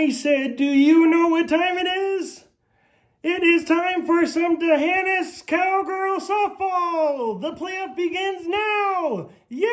I said, do you know what time it is? It is time for some Dehannis Cowgirl softball. The playoff begins now. Yay!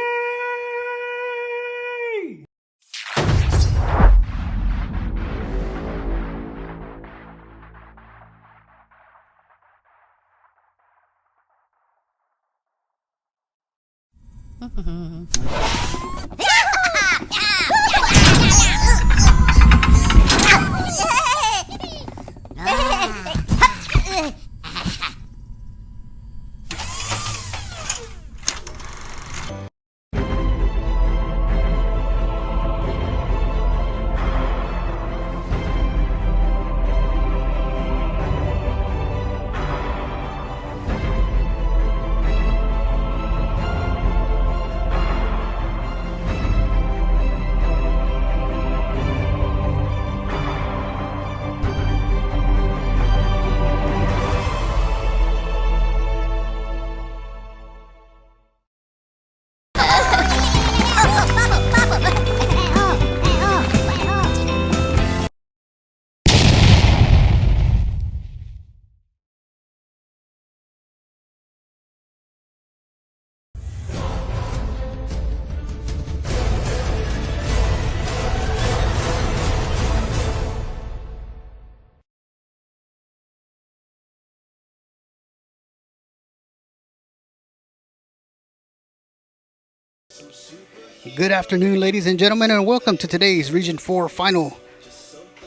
Good afternoon, ladies and gentlemen, and welcome to today's Region 4 final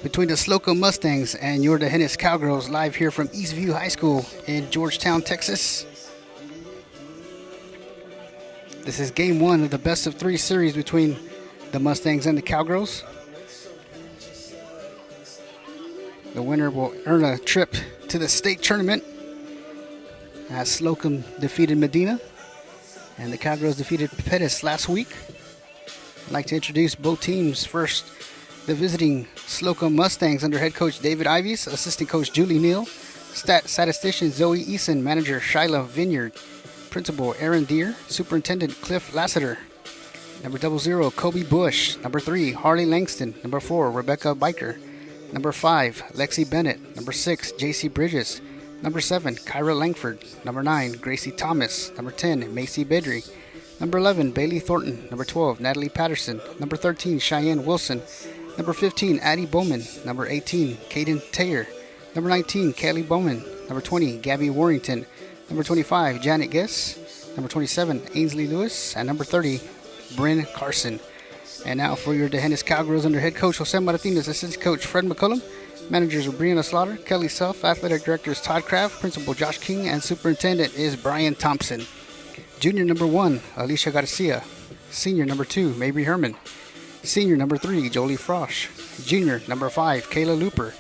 between the Slocum Mustangs and your Dehannis Cowgirls, live here from Eastview High School in Georgetown, Texas. This is game one of the best of three series between the Mustangs and the Cowgirls. The winner will earn a trip to the state tournament as Slocum defeated Medina and the Cowgirls defeated Pettis last week. I'd like to introduce both teams. First, the visiting Slocum Mustangs under head coach David Ives, assistant coach Julie Neal, statistician Zoe Eason, manager Shyla Vineyard, principal Aaron Deere, superintendent Cliff Lassiter. Number 00, Kobe Bush. Number 3, Harley Langston. Number 4, Rebecca Biker. Number 5, Lexi Bennett. Number 6, JC Bridges. Number 7, Kyra Langford. Number 9, Gracie Thomas. Number 10, Macy Bedry. Number 11, Bailey Thornton. Number 12, Natalie Patterson. Number 13, Cheyenne Wilson. Number 15, Addie Bowman. Number 18, Caden Taylor. Number 19, Kelly Bowman. Number 20, Gabby Warrington. Number 25, Janet Guess. Number 27, Ainsley Lewis. And number 30, Bryn Carson. And now for your Dehannis Cowgirls under head coach Jose Martinez, assistant coach Fred McCullum. Managers are Brianna Slaughter, Kelly Self, athletic director is Todd Kraft, principal Josh King, and superintendent is Brian Thompson. Junior number 1, Alicia Garcia. Senior number 2, Mabry Herman. Senior number 3, Jolie Frosch. Junior number 5, Kayla Looper.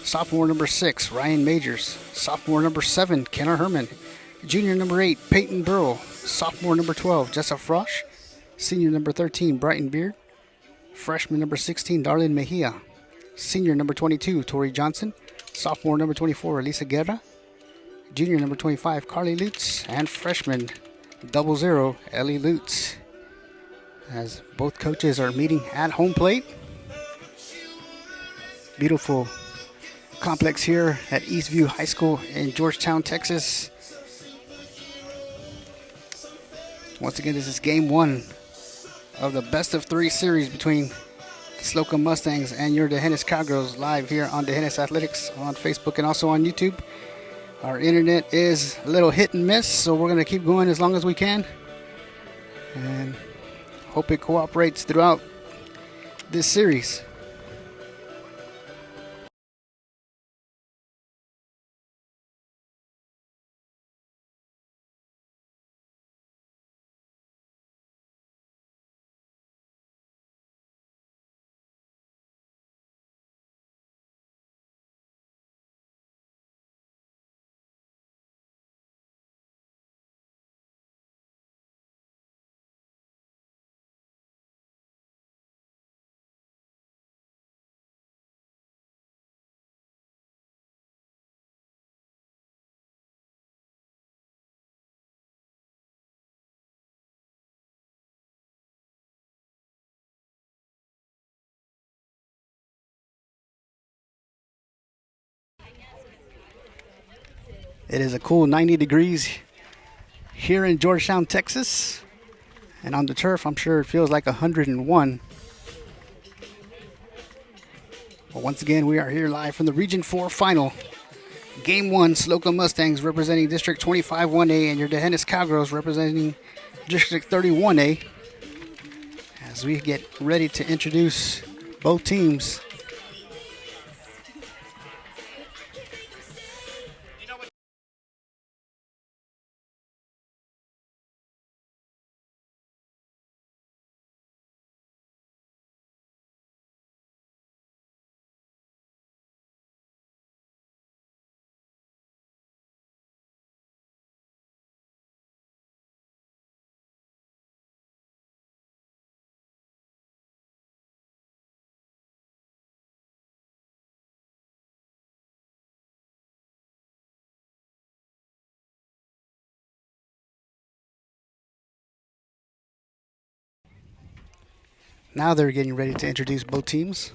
Sophomore number 6, Ryan Majors. Sophomore number 7, Kenna Herman. Junior number 8, Peyton Burrow. Sophomore number 12, Jessa Frosch. Senior number 13, Brighton Beard. Freshman number 16, Darlene Mejia. Senior number 22, Tori Johnson. Sophomore number 24, Elisa Guerra. Junior number 25, Carly Lutz. And freshman 00, Ellie Lutz. As both coaches are meeting at home plate. Beautiful complex here at Eastview High School in Georgetown, Texas. Once again, this is game one of the best of three series between the Slocum Mustangs and your Dehannis Cowgirls, live here on Dehannis Athletics on Facebook and also on YouTube. Our internet is a little hit and miss, so we're going to keep going as long as we can and hope it cooperates throughout this series. It is a cool 90 degrees here in Georgetown, Texas. And on the turf, I'm sure it feels like 101. But once again, we are here live from the Region 4 final. Game 1, Slocum Mustangs representing District 25 1A and your D'Hanis Cowgirls representing District 31A. As we get ready to introduce both teams. Now they're getting ready to introduce both teams.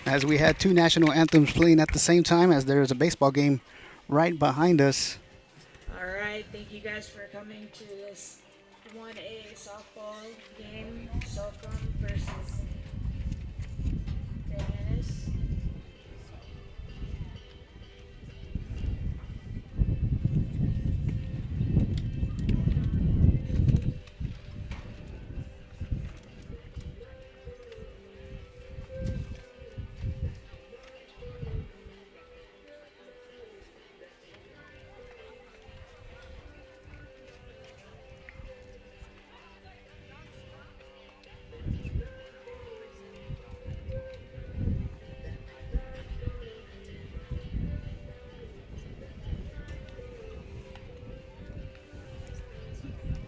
As we had two national anthems playing at the same time, as there is a baseball game right behind us. All right, thank you guys for coming to this 1A softball game, Slocum versus D'Hanis.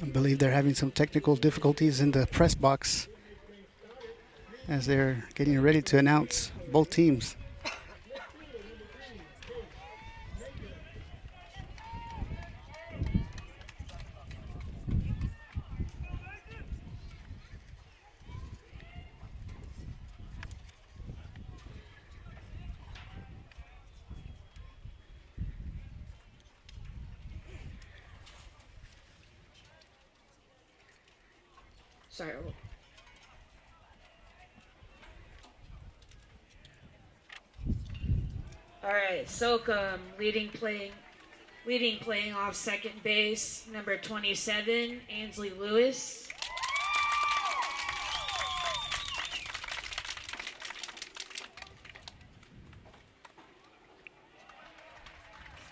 I believe they're having some technical difficulties in the press box as they're getting ready to announce both teams. Sorry. All right, Slocum leading playing off second base, number 27, Ansley Lewis.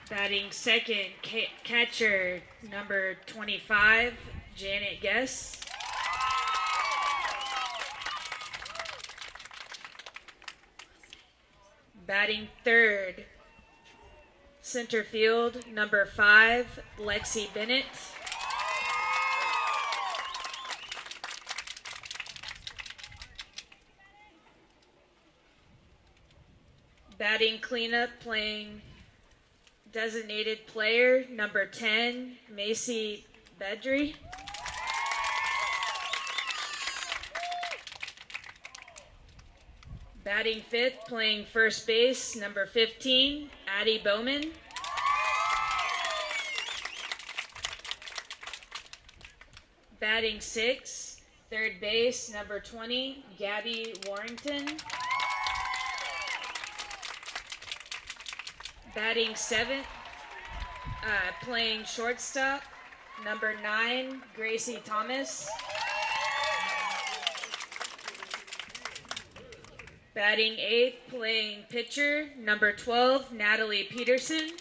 Batting second, catcher number 25, Janet Guess. Batting third, center field, number 5, Lexi Bennett. Batting cleanup, playing designated player, number 10, Macy Bedry. Batting fifth, playing first base, number 15, Addie Bowman. Batting sixth, third base, number 20, Gabby Warrington. Batting seventh, playing shortstop, number 9, Gracie Thomas. Batting eighth, playing pitcher, number 12, Natalie Peterson.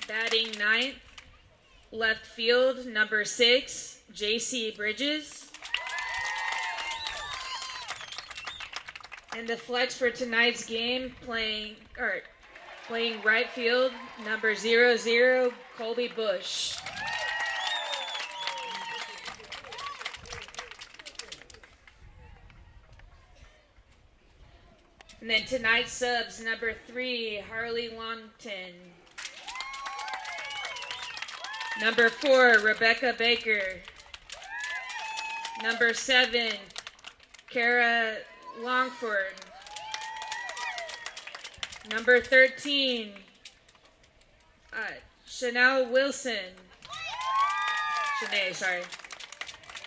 Batting ninth, left field, number 6, JC Bridges. And the flex for tonight's game, playing right field, number 00, Colby Bush. And then tonight's subs, number 3, Harley Longton. Number 4, Rebecca Baker. Number 7, Kara Longford. Number 13, Shanae Wilson. Shanae, sorry.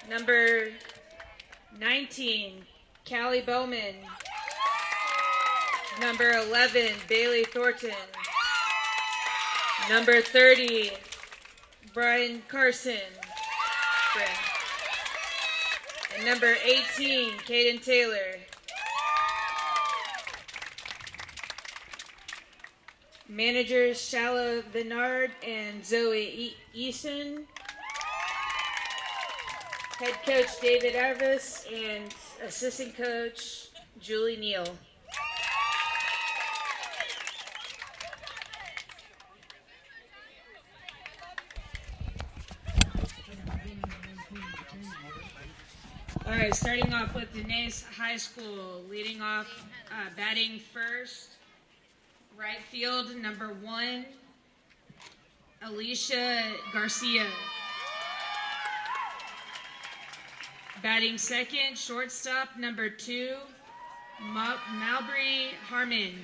Number 19, Callie Bowman. Number 11, Bailey Thornton. Number 30, Brian Carson. And number 18, Caden Taylor. Managers, Shala Vinard and Zoe Eason. Head coach, David Arvis, and assistant coach, Julie Neal. All right, starting off with Denise High School, leading off, batting first, right field, number 1, Alicia Garcia. Batting second, shortstop, number 2, Mabry Harmon.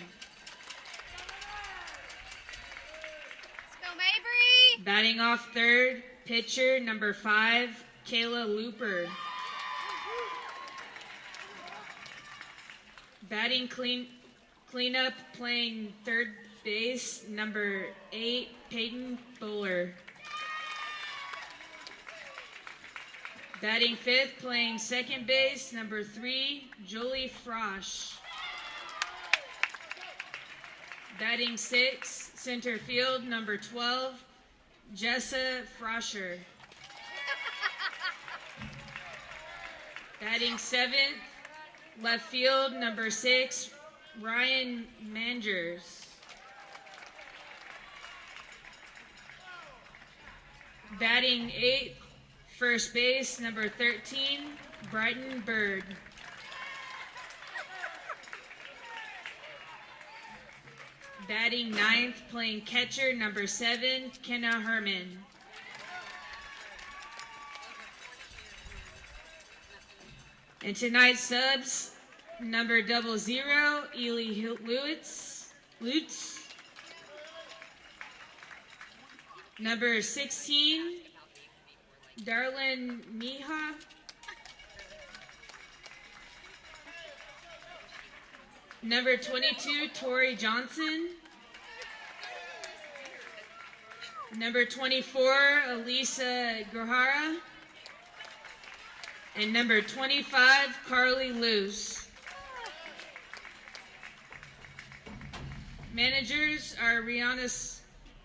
Let's go, Mabry! Batting off third, pitcher, number 5, Kayla Looper. Batting cleanup, playing third base, number 8, Peyton Bowler. Batting fifth, playing second base, number 3, Julie Frosch. Batting sixth, center field, number 12, Jessa Froscher. Batting seventh, left field, number 6, Ryan Mangers. Batting eighth, first base, number 13, Brighton Bird. Batting ninth, playing catcher, number 7, Kenna Herman. And tonight's subs, number 00, Ely Lutz. Number 16, Darlene Mija. Number 22, Tori Johnson. Number 24, Elisa Guerrera. And number 25, Carly Luce. Managers are Rihanna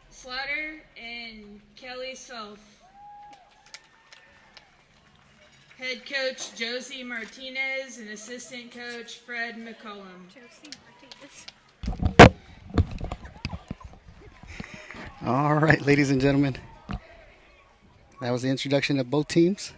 Slaughter and Kelly Self. Head coach, Josie Martinez, and assistant coach, Fred McCollum. All right, ladies and gentlemen, that was the introduction of both teams.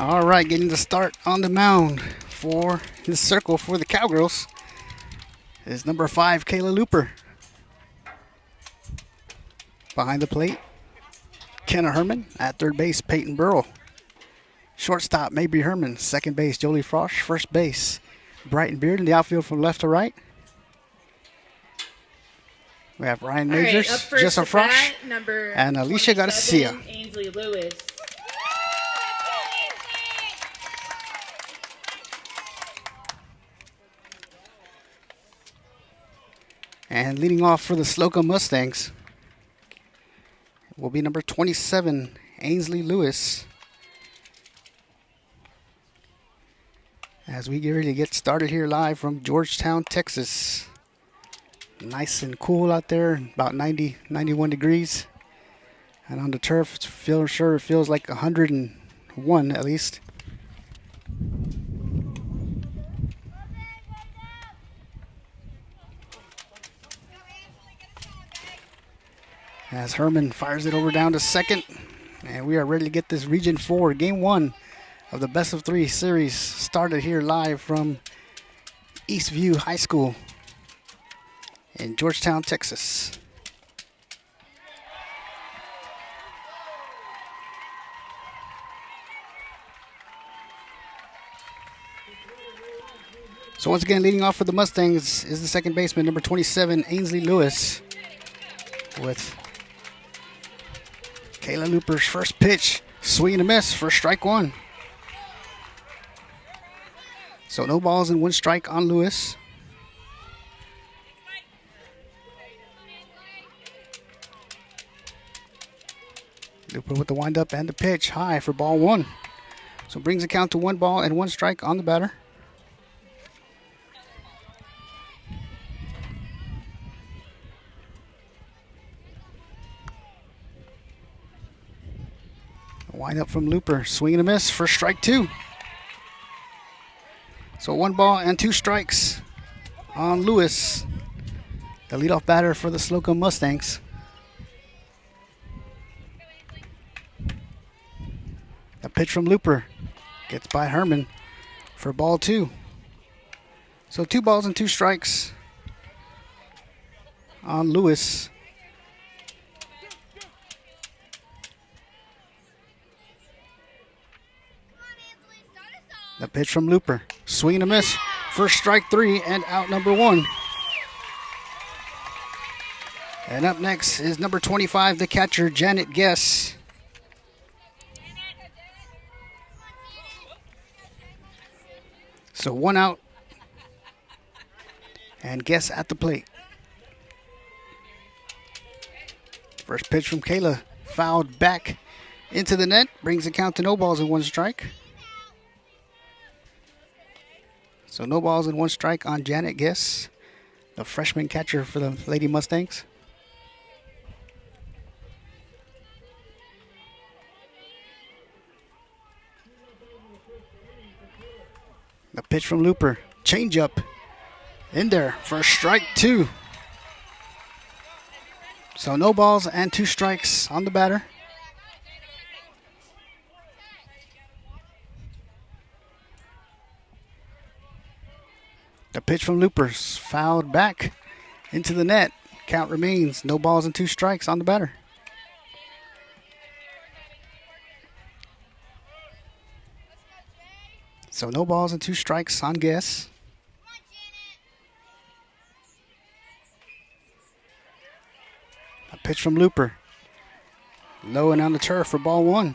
All right, getting the start on the mound for the circle for the Cowgirls is number 5, Kayla Looper. Behind the plate, Kenna Herman. At third base, Peyton Burrow. Shortstop, Mabry Herman. Second base, Jolie Frosch. First base, Brighton Beard. In the outfield from left to right, we have Ryan Majors, Jessa Frosch, and Alicia Garcia. Ainsley Lewis. And leading off for the Slocum Mustangs will be number 27, Ainsley Lewis. As we get ready to get started here live from Georgetown, Texas. Nice and cool out there, about 90, 91 degrees. And on the turf, it feels like 101 at least. As Herman fires it over down to second. And we are ready to get this Region 4, Game 1 of the Best of 3 series started here live from Eastview High School in Georgetown, Texas. So once again, leading off for the Mustangs is the second baseman, number 27, Ainsley Lewis, with Kayla Looper's first pitch, swing and a miss for strike one. So no balls and 1 strike on Lewis. Looper with the windup and the pitch, high for ball 1. So brings the count to 1 ball and 1 strike on the batter. Wind up from Looper, swing and a miss for strike 2. So 1 ball and 2 strikes on Lewis, the leadoff batter for the Slocum Mustangs. The pitch from Looper gets by Herman for ball 2. So 2 balls and 2 strikes on Lewis. The pitch from Looper, swing and a miss for strike 3 and out number 1. And up next is number 25, the catcher, Janet Guess. So 1 out and Guess at the plate. First pitch from Kayla, fouled back into the net, brings the count to no balls and 1 strike. So no balls and 1 strike on Janet Guess, the freshman catcher for the Lady Mustangs. The pitch from Looper, changeup in there for strike 2. So no balls and 2 strikes on the batter. The pitch from Looper's fouled back into the net. Count remains no balls and 2 strikes on the batter. So no balls and 2 strikes on Guess. A pitch from Looper. Low and on the turf for ball 1.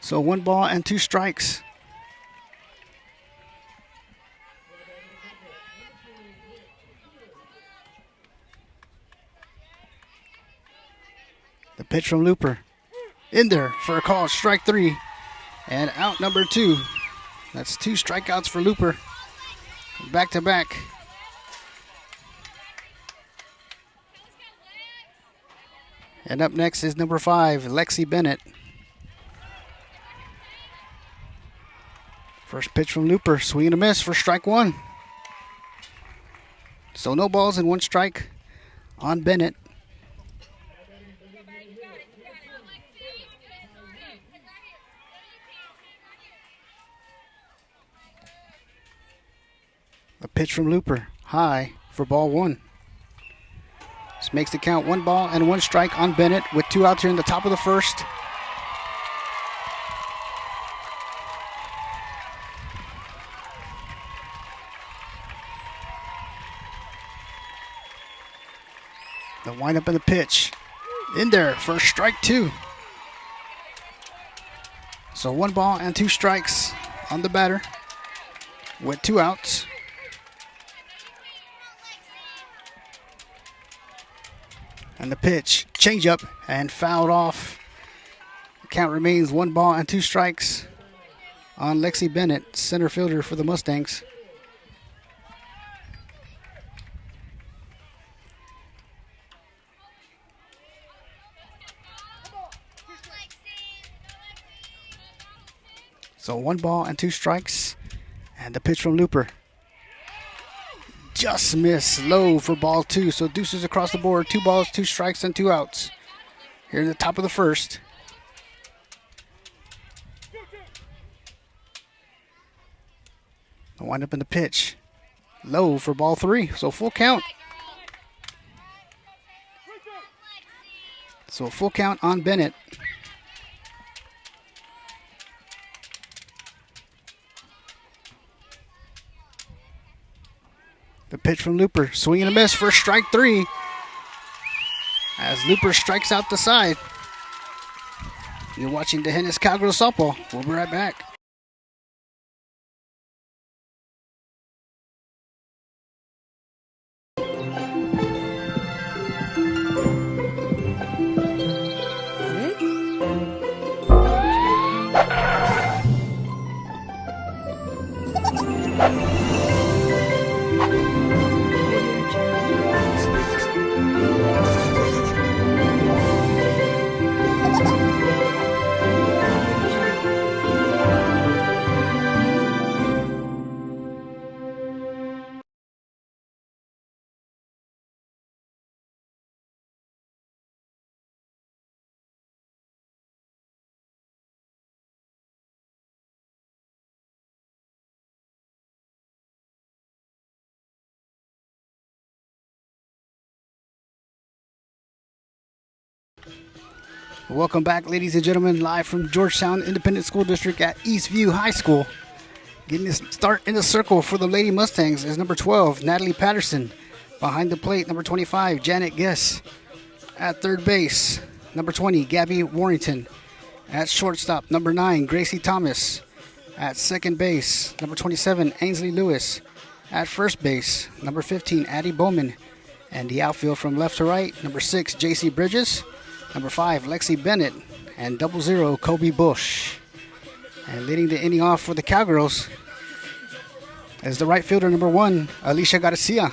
So 1 ball and 2 strikes. The pitch from Looper. In there for a call, strike 3. And out number 2. That's 2 strikeouts for Looper. Back to back. And up next is number 5, Lexi Bennett. First pitch from Looper, swing and a miss for strike 1. So no balls and 1 strike on Bennett. The pitch from Looper, high for ball 1. This makes the count 1 ball and 1 strike on Bennett with 2 outs here in the top of the first. The windup and the pitch. In there for strike 2. So 1 ball and 2 strikes on the batter with 2 outs. And the pitch, change up and fouled off. The count remains 1 ball and 2 strikes on Lexi Bennett, center fielder for the Mustangs. So 1 ball and 2 strikes. And the pitch from Looper. Just missed, low for ball 2. So deuces across the board. 2 balls, 2 strikes, and 2 outs. Here in the top of the first. The windup in the pitch. Low for ball 3. So full count. So full count on Bennett. The pitch from Looper, swing and a miss for strike 3. As Looper strikes out the side. You're watching the Hennis Cowgirls softball. We'll be right back. Welcome back, ladies and gentlemen, live from Georgetown Independent School District at Eastview High School. Getting this start in the circle for the Lady Mustangs is number 12, Natalie Patterson. Behind the plate, number 25, Janet Guess. At third base, number 20, Gabby Warrington. At shortstop, number 9, Gracie Thomas. At second base, number 27, Ainsley Lewis. At first base, number 15, Addie Bowman. And the outfield from left to right, number 6, JC Bridges. Number 5, Lexi Bennett. And 00, Kobe Bush. And leading the inning off for the Cowgirls is the right fielder, number 1, Alicia Garcia.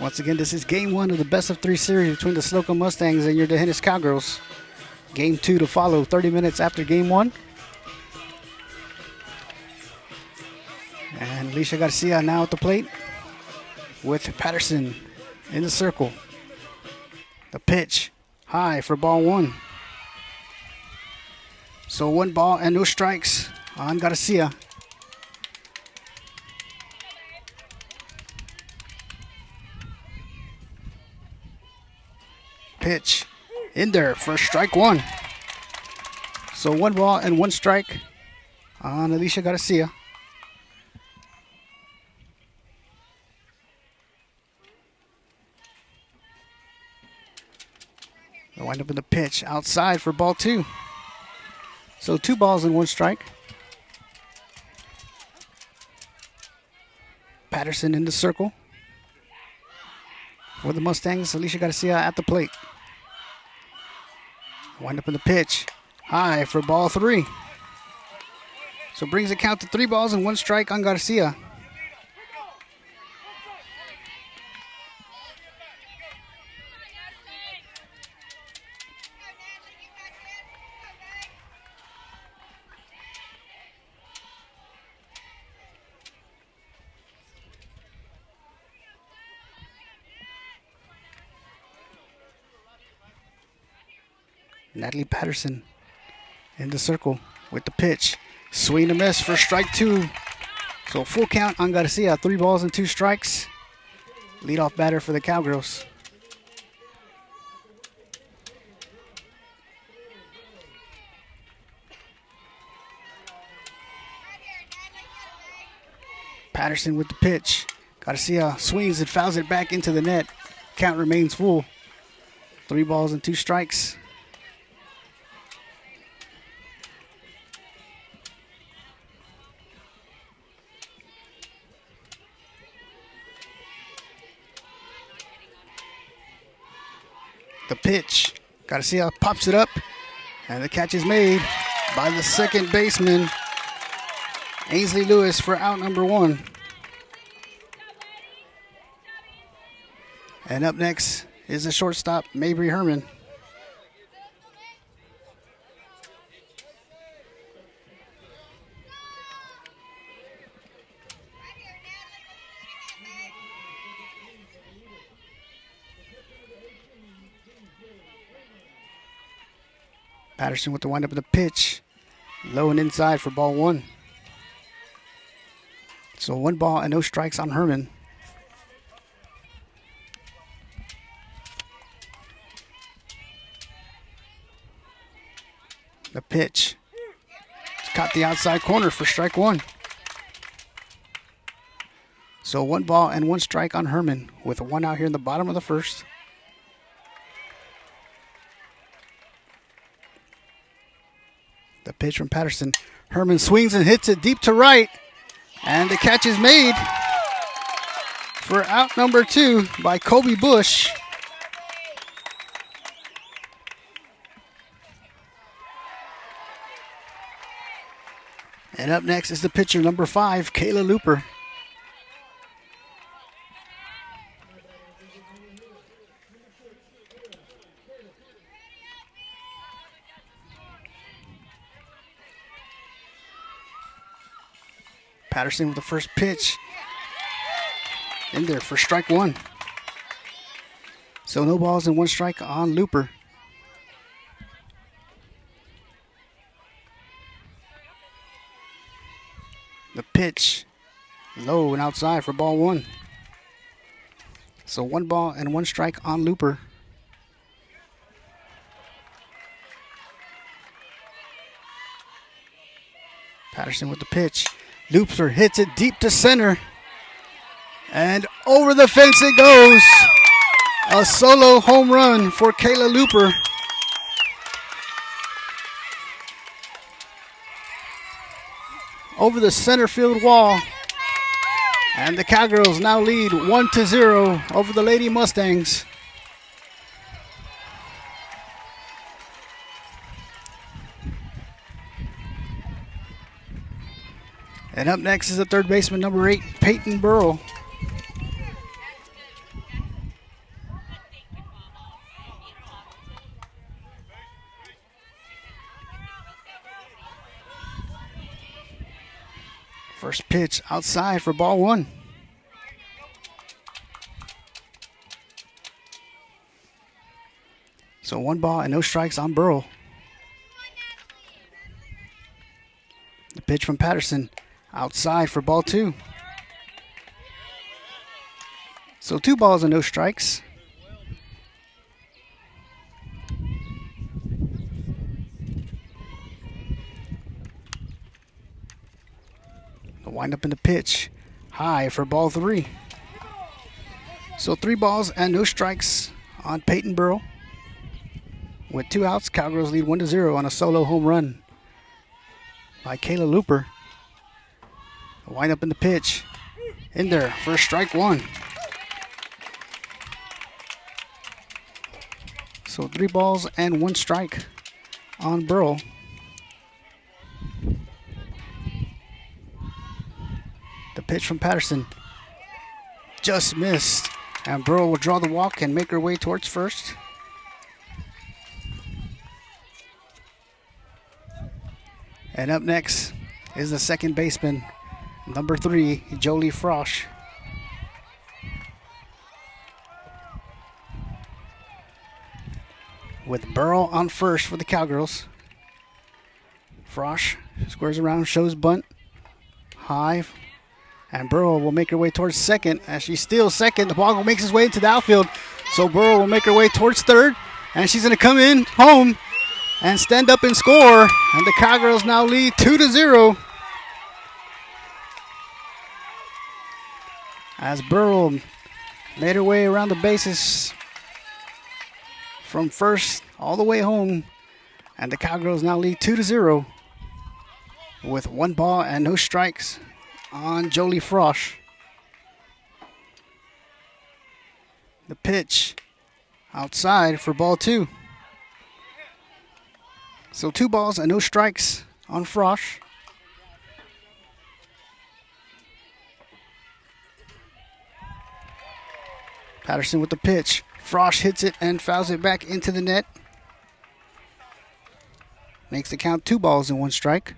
Once again, this is game 1 of the best of 3 series between the Slocum Mustangs and your Hennis Cowgirls. Game 2 to follow 30 minutes after game 1. And Alicia Garcia now at the plate with Patterson in the circle. The pitch high for ball 1. So 1 ball and no strikes on Garcia. Pitch in there for strike 1. So 1 ball and 1 strike on Alicia Garcia. They'll wind up in the pitch outside for ball 2. So 2 balls and 1 strike. Patterson in the circle. For the Mustangs, Alicia Garcia at the plate. Wind up in the pitch. High for ball 3. So brings the count to 3 balls and 1 strike on Garcia. Natalie Patterson in the circle with the pitch. Swing and miss for strike 2. So full count on Garcia. 3 balls and 2 strikes. Leadoff batter for the Cowgirls. Patterson with the pitch. Garcia swings and fouls it back into the net. Count remains full. 3 balls and 2 strikes. The pitch. Garcia pops it up, and the catch is made by the second baseman, Ainsley Lewis, for out number 1. And up next is the shortstop, Mabry Herman. Patterson with the windup of the pitch. Low and inside for ball 1. So 1 ball and no strikes on Herman. The pitch. It's caught the outside corner for strike 1. So 1 ball and 1 strike on Herman with 1 out here in the bottom of the first. The pitch from Patterson. Herman swings and hits it deep to right. And the catch is made for out number 2 by Kobe Bush. And up next is the pitcher, number 5, Kayla Looper. Patterson with the first pitch. In there for strike 1. So no balls and 1 strike on Looper. The pitch. Low and outside for ball 1. So 1 ball and 1 strike on Looper. Patterson with the pitch. Looper hits it deep to center. And over the fence it goes. A solo home run for Kayla Looper. Over the center field wall. And the Cowgirls now lead 1-0 over the Lady Mustangs. And up next is the third baseman, number 8, Peyton Burrow. First pitch outside for ball 1. So 1 ball and no strikes on Burrow. The pitch from Patterson. Outside for ball 2. So 2 balls and no strikes. The windup in the pitch. High for ball 3. So 3 balls and no strikes on Peyton Burrow. With 2 outs, Cowgirls lead 1-0 on a solo home run by Kayla Looper. Wind up in the pitch. In there for strike 1. So 3 balls and 1 strike on Burrow. The pitch from Patterson. Just missed. And Burrow will draw the walk and make her way towards first. And up next is the second baseman, number 3, Jolie Frosch. With Burrow on first for the Cowgirls. Frosch squares around, shows bunt. High. And Burrow will make her way towards second. As she steals second, the ball makes its way into the outfield. So Burrow will make her way towards third. And she's going to come in home and stand up and score. And the Cowgirls now lead 2-0. As Burrow made her way around the bases from first all the way home. And the Cowgirls now lead 2-0 with 1 ball and no strikes on Jolie Frosch. The pitch outside for ball 2. So 2 balls and no strikes on Frosch. Patterson with the pitch. Frosch hits it and fouls it back into the net. Makes the count 2 balls and 1 strike.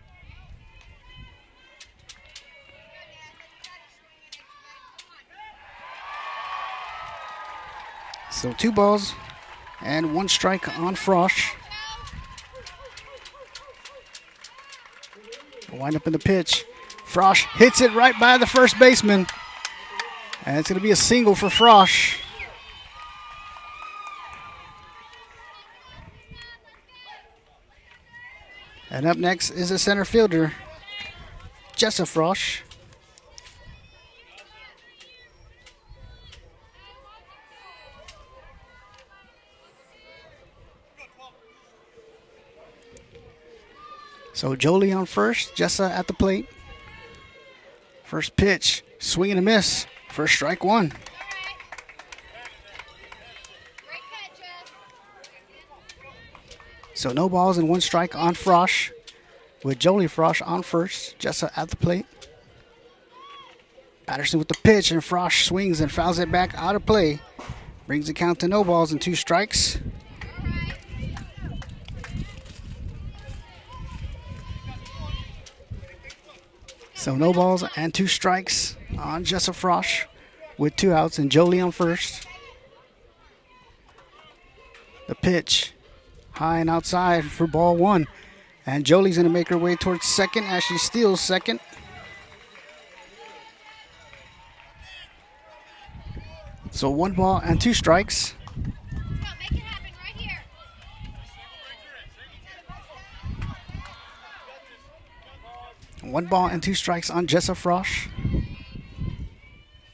So 2 balls and 1 strike on Frosch. Wind up in the pitch. Frosch hits it right by the first baseman. And it's going to be a single for Frosch. And up next is a center fielder, Jessa Frosch. So Jolie on first, Jessa at the plate. First pitch, swing and a miss for strike 1. So no balls and 1 strike on Frosch with Jolie Frosch on first, Jessa at the plate. Patterson with the pitch and Frosch swings and fouls it back out of play. Brings the count to no balls and 2 strikes. So no balls and 2 strikes on Jessa Frosch with 2 outs and Jolie on first. The pitch high and outside for ball 1. And Jolie's going to make her way towards second as she steals second. So 1 ball and 2 strikes. Make it happen right here. 1 ball and 2 strikes on Jessa Frosch.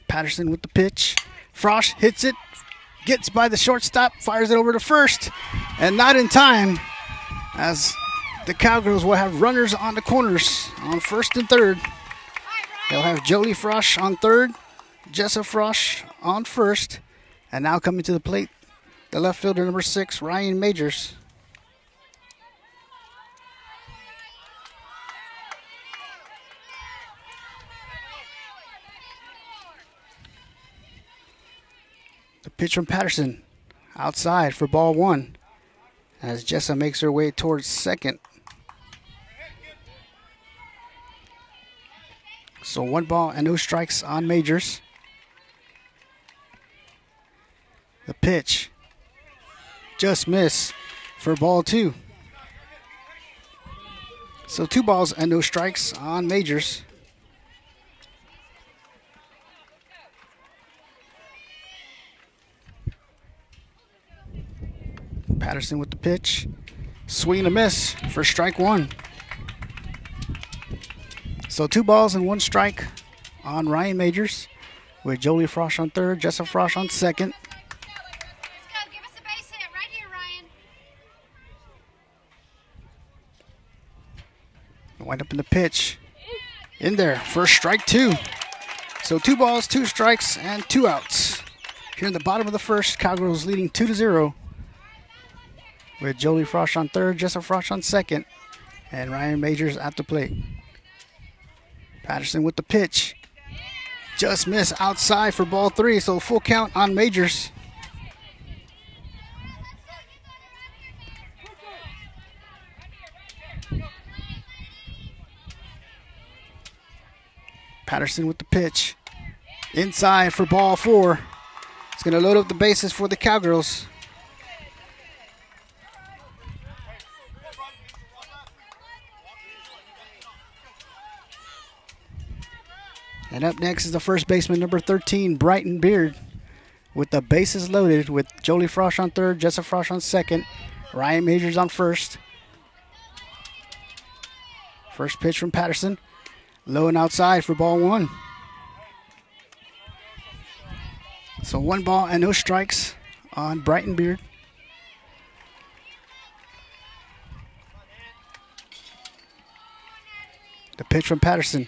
Patterson with the pitch. Frosch hits it, gets by the shortstop, fires it over to first, and not in time as the Cowgirls will have runners on the corners on first and third. They'll have Jolie Frosch on third, Jessa Frosch on first, and now coming to the plate, the left fielder number 6, Ryan Majors. The pitch from Patterson outside for ball 1 as Jessa makes her way towards second. So 1 ball and no strikes on Majors. The pitch just missed for ball 2. So 2 balls and no strikes on Majors. Patterson with the pitch. Swing and a miss for strike 1. So 2 balls and 1 strike on Ryan Majors with Jolie Frosch on third, Jessa Frosch on second. Let's go. Give us a base hit right here, Ryan. Wind up in the pitch. In there for strike 2. So 2 balls, 2 strikes, and 2 outs. Here in the bottom of the first, Cowgirls leading 2-0. With Jolie Frosch on third, Jessa Frosch on second, and Ryan Majors at the plate. Patterson with the pitch. Just missed outside for ball 3, so full count on Majors. Patterson with the pitch. Inside for ball 4. It's going to load up the bases for the Cowgirls. And up next is the first baseman, number 13, Brighton Beard, with the bases loaded with Jolie Frosch on third, Jessa Frosch on second, Ryan Majors on first. First pitch from Patterson. Low and outside for ball one. So 1 ball and no strikes on Brighton Beard. The pitch from Patterson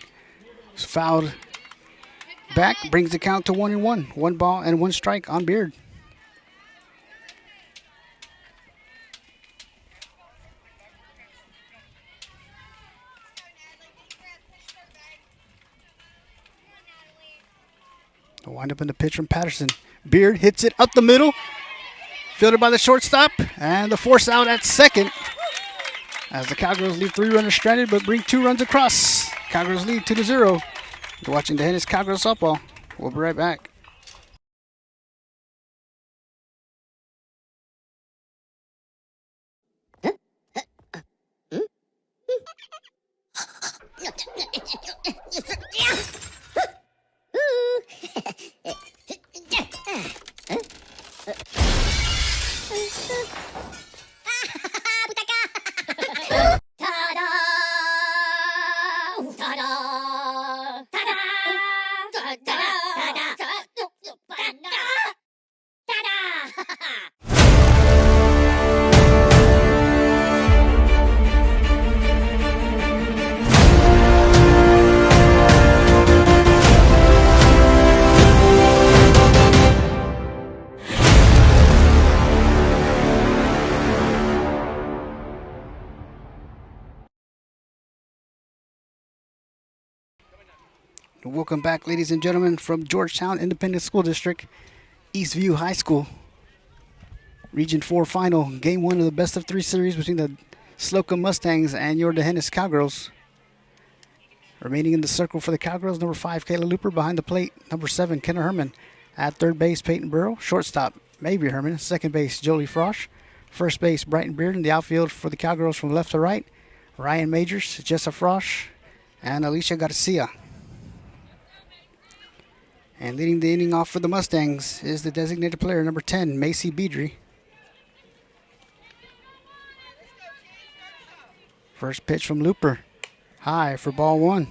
is fouled back, brings the count to 1-1. 1 ball and 1 strike on Beard. The windup in the pitch from Patterson. Beard hits it up the middle. Fielded by the shortstop. And the force out at second. As the Cowgirls leave 3 runners stranded but bring 2 runs across. Cowgirls lead 2-0. You're watching the Hennis Cowgirls softball. We'll be right back. Welcome back, ladies and gentlemen, from Georgetown Independent School District, Eastview High School. Region 4 final, game 1 of the best of 3 series between the Slocum Mustangs and your Hennis Cowgirls. Remaining in the circle for the Cowgirls, number 5, Kayla Looper. Behind the plate, number 7, Kenna Herman. At third base, Peyton Burrow. Shortstop, Mabry Herman. Second base, Jolie Frosch. First base, Brighton Beard. In the outfield for the Cowgirls from left to right, Ryan Majors, Jessa Frosch, and Alicia Garcia. And leading the inning off for the Mustangs is the designated player, number 10, Macy Beedry. First pitch from Looper. High for ball 1.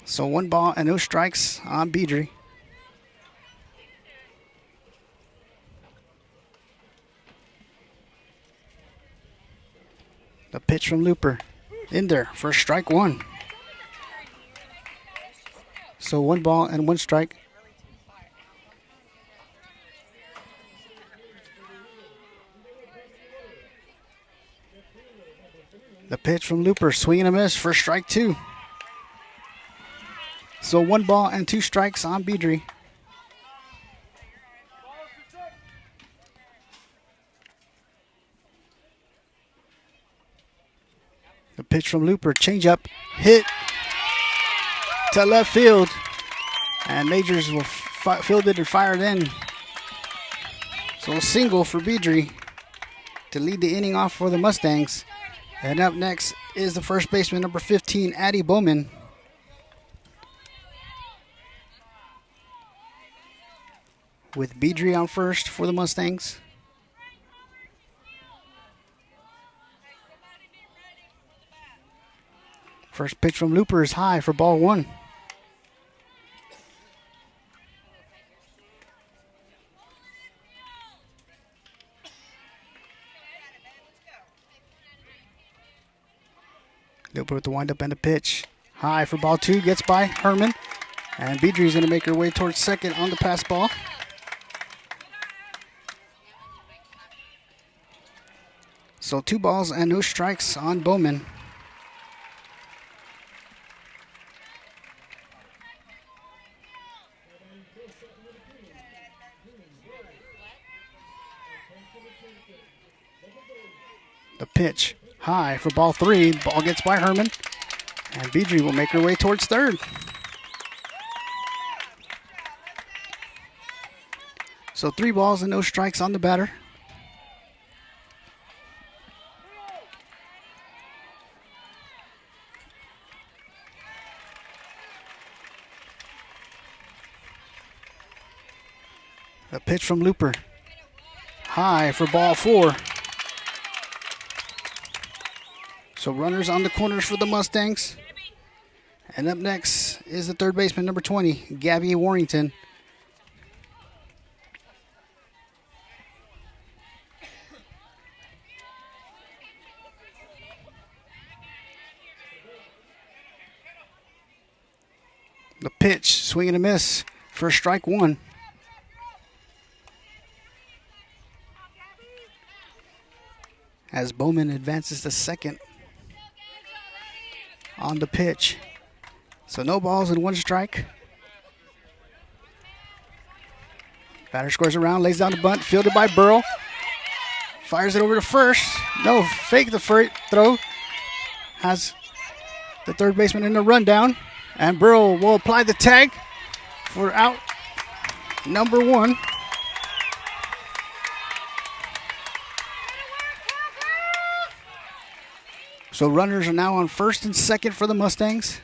So 1 ball and no strikes on Beedry. The pitch from Looper. In there for strike 1. So 1 ball and 1 strike. The pitch from Looper, swing and a miss for strike 2. So 1 ball and 2 strikes on Beedry. The pitch from Looper, changeup, hit to left field, and Majors will field it and fire it in. So a single for Beedry to lead the inning off for the Mustangs. And up next is the first baseman, number 15, Addie Bowman. With Beedry on first for the Mustangs. First pitch from Looper is high for ball 1. Looper with the windup and the pitch. High for ball 2, gets by Herman. And Beedry is going to make her way towards second on the pass ball. So 2 balls and no strikes on Bowman. The pitch. High for ball 3. Ball gets by Herman. And Beedry will make her way towards third. So 3 balls and no strikes on the batter. The pitch from Looper. High for ball 4. So runners on the corners for the Mustangs. And up next is the third baseman, number 20, Gabby Warrington. The pitch, swing and a miss for strike 1. As Bowman advances to second on the pitch. So no balls and 1 strike. Batter scores around, lays down the bunt, fielded by Burrow. Fires it over to first. No, fake the throw. Has the third baseman in the rundown. And Burrow will apply the tag for out number 1. So runners are now on first and second for the Mustangs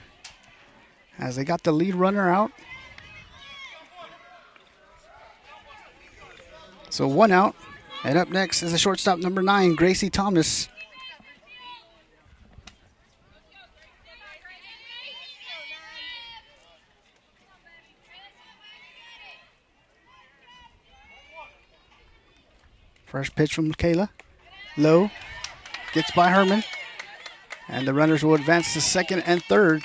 as they got the lead runner out. So 1 out. And up next is the shortstop, number 9, Gracie Thomas. First pitch from Kayla. Low. Gets by Herman. And the runners will advance to second and third.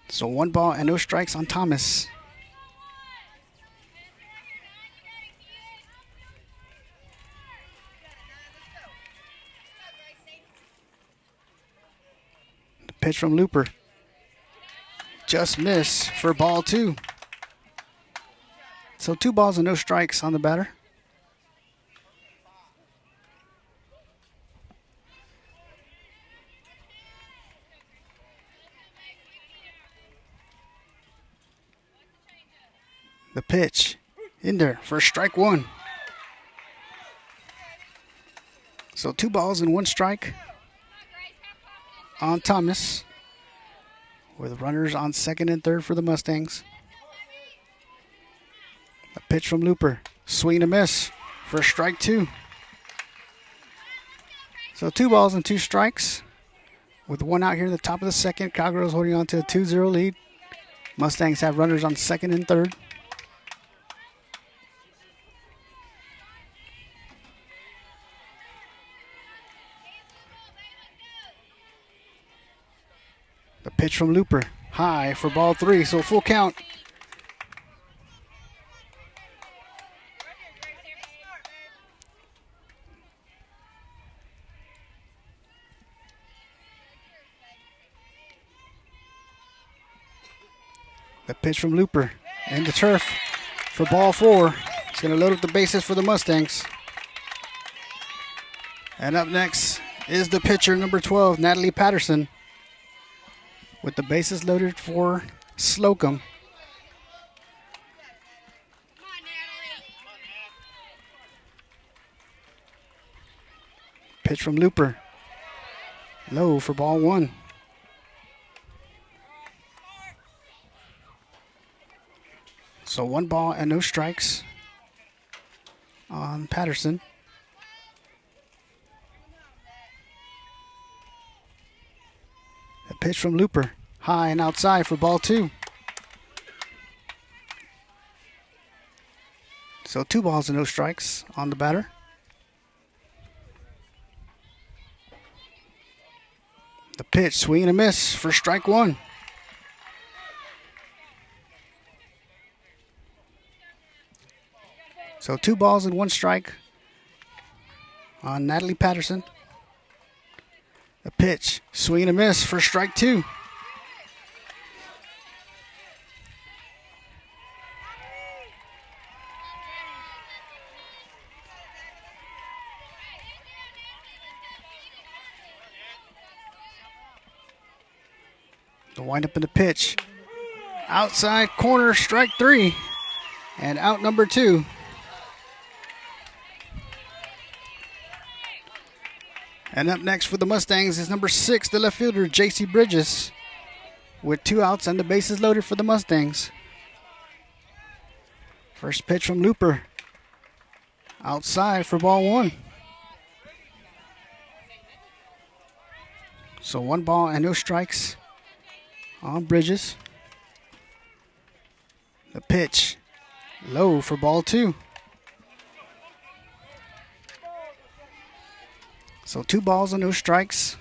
So 1 ball and no strikes on Thomas. The pitch from Looper. Just miss for ball 2. So 2 balls and no strikes on the batter. The pitch in there for strike 1. So 2 balls and 1 strike on Thomas, with runners on second and third for the Mustangs. The pitch from Looper. Swing and a miss for strike 2. So 2 balls and 2 strikes with 1 out here in the top of the second. Cowgirls holding on to a 2-0 lead. Mustangs have runners on second and third. The pitch from Looper. High for ball 3, so full count. The pitch from Looper. And the turf for ball 4. It's going to load up the bases for the Mustangs. And up next is the pitcher, number 12, Natalie Patterson, with the bases loaded for Slocum. Pitch from Looper. Low for ball 1. So 1 ball and no strikes on Patterson. A pitch from Looper. High and outside for ball 2. So 2 balls and no strikes on the batter. The pitch, swing and a miss for strike 1. So 2 balls and 1 strike on Natalie Patterson. The pitch, swing and a miss for strike 2. The windup in the pitch. Outside corner, strike 3. And out number 2. And up next for the Mustangs is number 6, the left fielder, J.C. Bridges. with 2 outs and the bases loaded for the Mustangs. First pitch from Looper. Outside for ball 1. So 1 ball and no strikes on Bridges. The pitch low for ball 2. So 2 balls and no strikes.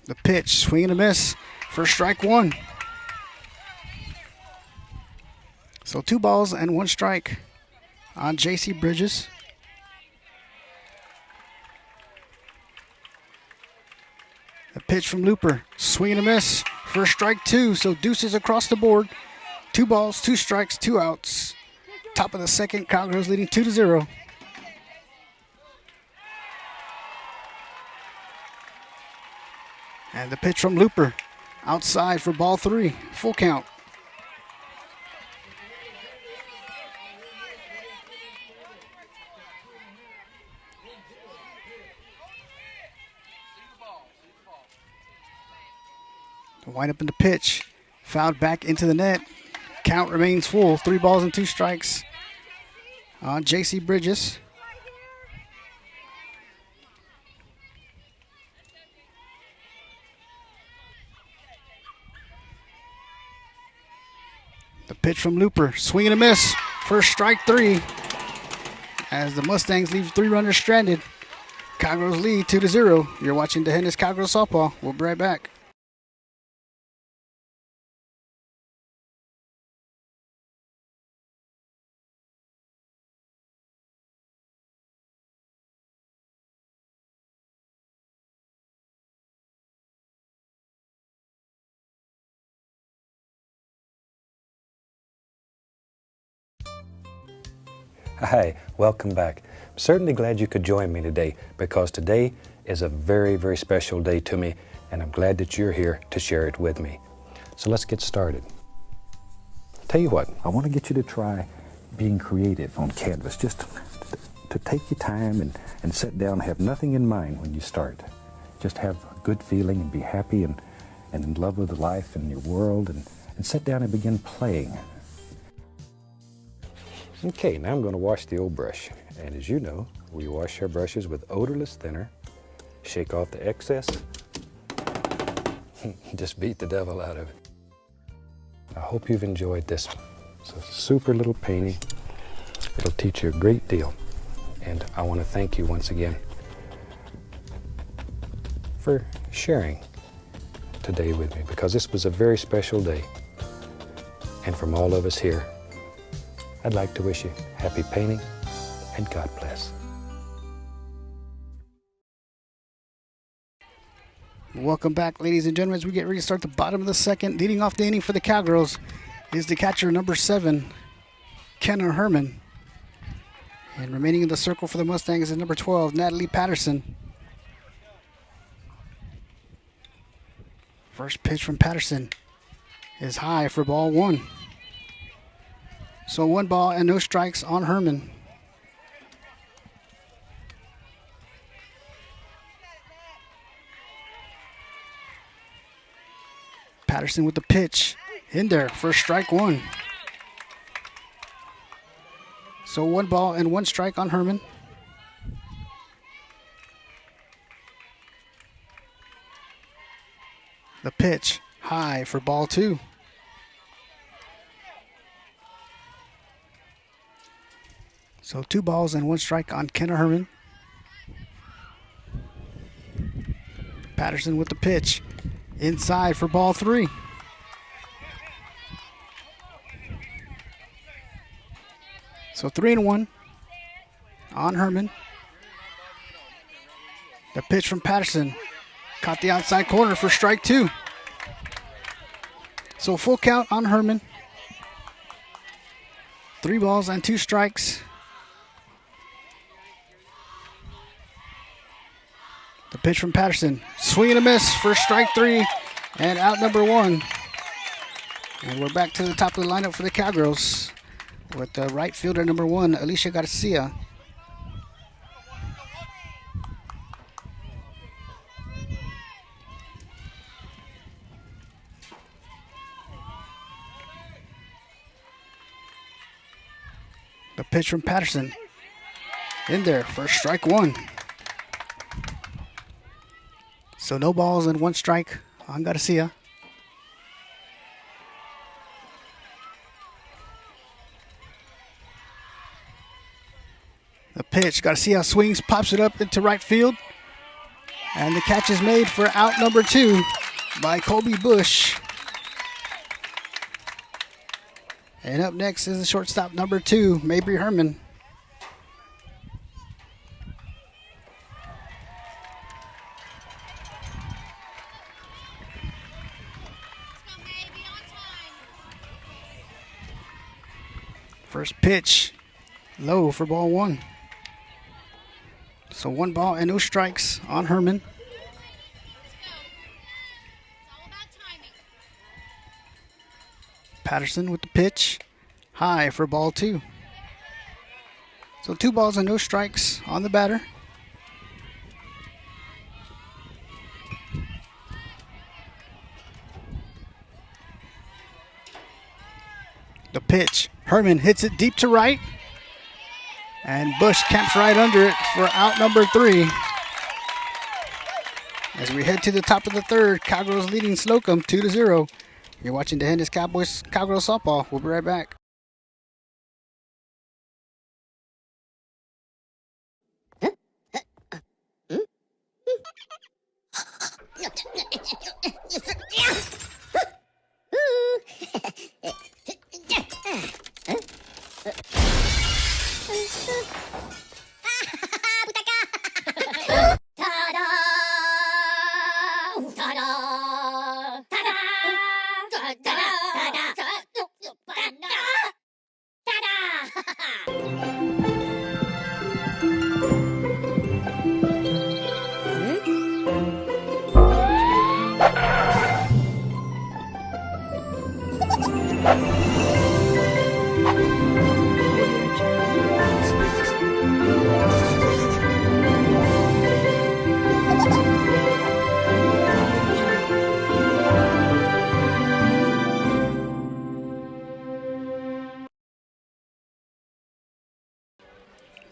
The pitch, swing and a miss for strike 1. So 2 balls and 1 strike on J.C. Bridges. The pitch from Looper, swing and a miss for strike 2. So deuces across the board. 2 balls, 2 strikes, 2 outs. Top of the second, Cowgirls leading 2-0. And the pitch from Looper, outside for ball 3, full count. The wind up in the pitch, fouled back into the net. Count remains full, 3 balls and 2 strikes on J.C. Bridges. The pitch from Looper, swing and a miss for strike 3. As the Mustangs leave 3 runners stranded. Cowgirls lead 2-0. You're watching the Hennis Cowgirls softball. We'll be right back. Hi, welcome back. I'm certainly glad you could join me today because today is a very, very special day to me and I'm glad that you're here to share it with me. So let's get started. Tell you what, I want to get you to try being creative on canvas. Just to take your time and sit down and have nothing in mind when you start. Just have a good feeling and be happy and in love with life and your world and sit down and begin playing. Okay, now I'm going to wash the old brush. And as you know, we wash our brushes with odorless thinner, shake off the excess, just beat the devil out of it. I hope you've enjoyed this one. It's a super little painting. It'll teach you a great deal. And I want to thank you once again for sharing today with me because this was a very special day. And from all of us here, I'd like to wish you happy painting and God bless. Welcome back, ladies and gentlemen, as we get ready to start the bottom of the second. Leading off the inning for the Cowgirls is the catcher, number 7, Kenna Herman. And remaining in the circle for the Mustangs is number 12, Natalie Patterson. First pitch from Patterson is high for ball 1. So 1 ball and no strikes on Herman. Patterson with the pitch in there for strike 1. So 1 ball and 1 strike on Herman. The pitch high for ball 2. So 2 balls and 1 strike on Kenna Herman. Patterson with the pitch. Inside for ball 3. So 3-1 on Herman. The pitch from Patterson. Caught the outside corner for strike 2. So full count on Herman. 3 balls and 2 strikes. The pitch from Patterson. Swing and a miss for strike 3 and out number 1. And we're back to the top of the lineup for the Cowgirls with the right fielder number 1, Alicia Garcia. The pitch from Patterson. In there for strike one. So no balls and one strike on Garcia. The pitch, Garcia swings, pops it up into right field. And the catch is made for out number 2 by Colby Bush. And up next is the shortstop number 2, Mabry Herman. First pitch, low for ball 1. So 1 ball and no strikes on Herman. Patterson with the pitch, high for ball 2. So 2 balls and no strikes on the batter. The pitch, Herman hits it deep to right. And Bush camps right under it for out number 3. As we head to the top of the third, Cowgirls leading Slocum 2-0. You're watching the Hennis Cowboys Cowgirls softball. We'll be right back.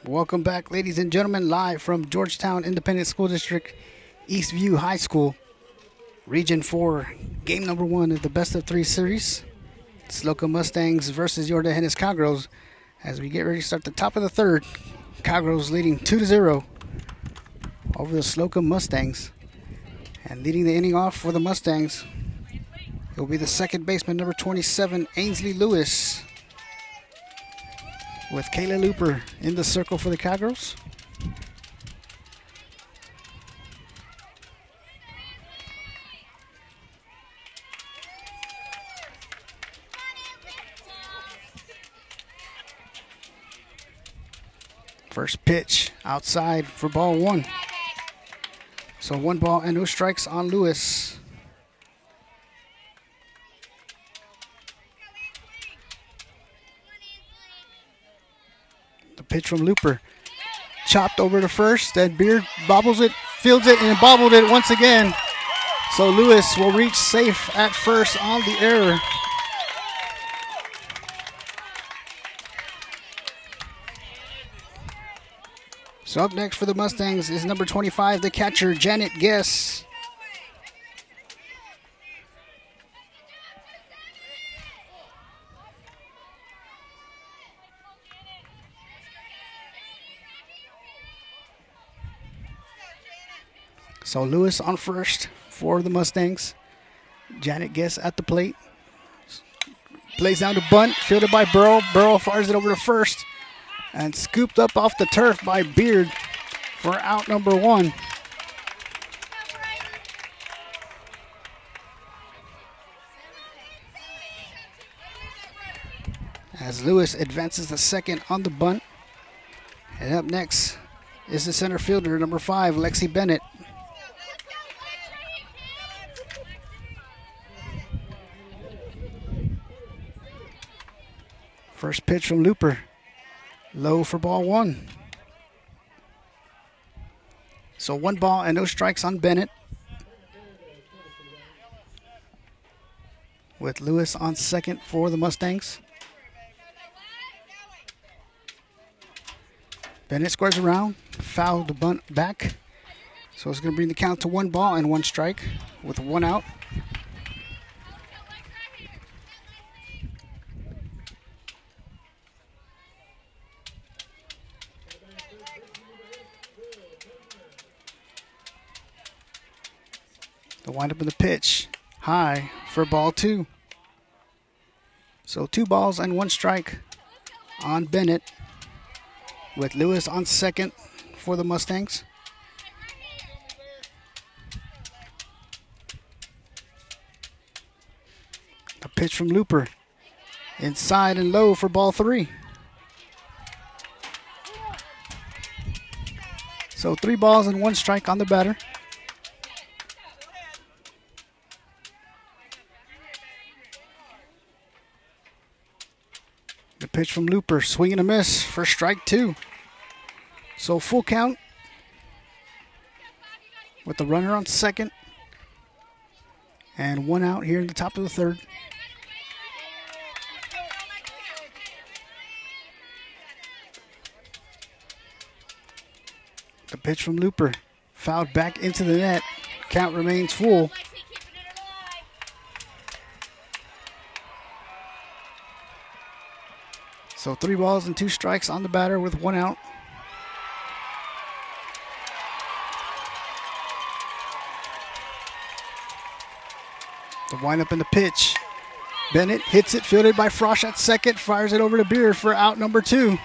Welcome back, ladies and gentlemen, live from Georgetown Independent School District, Eastview High School, Region 4, game number 1 of the best of 3 series. Slocum Mustangs versus your Hennis Cowgirls. As we get ready to start the top of the third, Cowgirls leading 2-0 over the Slocum Mustangs. And leading the inning off for the Mustangs, it will be the second baseman, number 27, Ainsley Lewis, with Kayla Looper in the circle for the Cowgirls. First pitch outside for ball 1. So 1 ball and no strikes on Lewis. The pitch from Looper. Chopped over to first, and Beard bobbles it, fields it, and bobbled it once again. So Lewis will reach safe at first on the error. So up next for the Mustangs is number 25, the catcher, Janet Guess. So Lewis on first for the Mustangs. Janet Guess at the plate. Plays down to bunt, fielded by Burrow. Burrow fires it over to first. And scooped up off the turf by Beard for out number 1. As Lewis advances the second on the bunt. And up next is the center fielder, number 5, Lexi Bennett. First pitch from Looper. Low for ball 1. So 1 ball and no strikes on Bennett. With Lewis on second for the Mustangs. Bennett squares around, fouled the bunt back. So it's going to bring the count to 1 ball and 1 strike with 1 out. The windup of the pitch, high for ball 2. So 2 balls and 1 strike on Bennett, with Lewis on second for the Mustangs. A pitch from Looper, inside and low for ball 3. So 3 balls and 1 strike on the batter. The pitch from Looper, swing and a miss for strike 2. So full count with the runner on second and 1 out here in the top of the 3rd. The pitch from Looper, fouled back into the net. Count remains full. So 3 balls and 2 strikes on the batter with 1 out. The windup in the pitch. Bennett hits it, fielded by Frosch at second, fires it over to Beard for out number 2.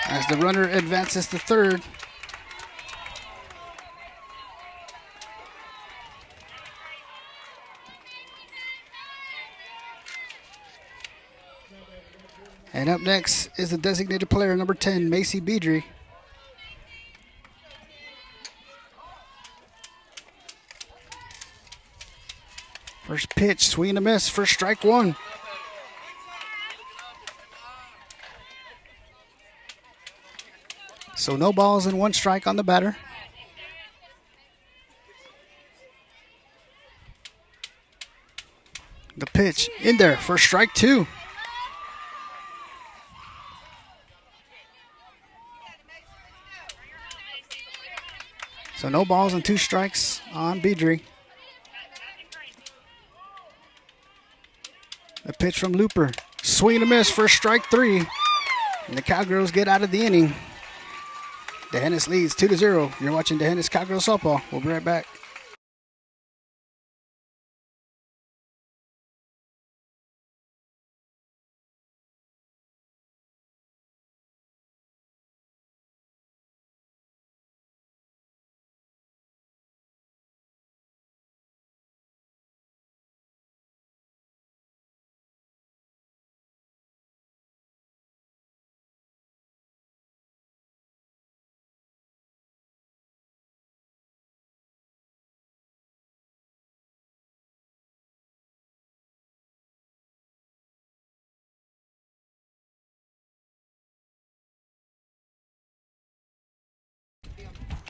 As the runner advances to third. And up next is the designated player, number 10, Macy Beedry. First pitch, swing and a miss for strike 1. So no balls and 1 strike on the batter. The pitch in there for strike 2. So no balls and 2 strikes on Beedry. The pitch from Looper. Swing and a miss for strike 3. And the Cowgirls get out of the inning. D'Hanis leads 2-0. You're watching D'Hanis Cowgirls softball. We'll be right back.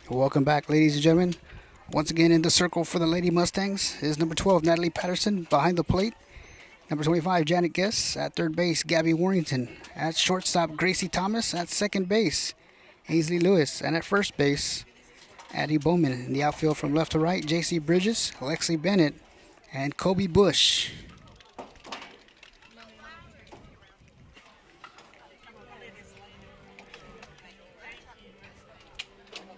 Welcome back, ladies and gentlemen. Once again in the circle for the Lady Mustangs is number 12, Natalie Patterson, behind the plate. Number 25, Janet Guess. At third base, Gabby Warrington. At shortstop, Gracie Thomas. At second base, Ainsley Lewis. And at first base, Addie Bowman. In the outfield from left to right, J.C. Bridges, Alexi Bennett, and Kobe Bush.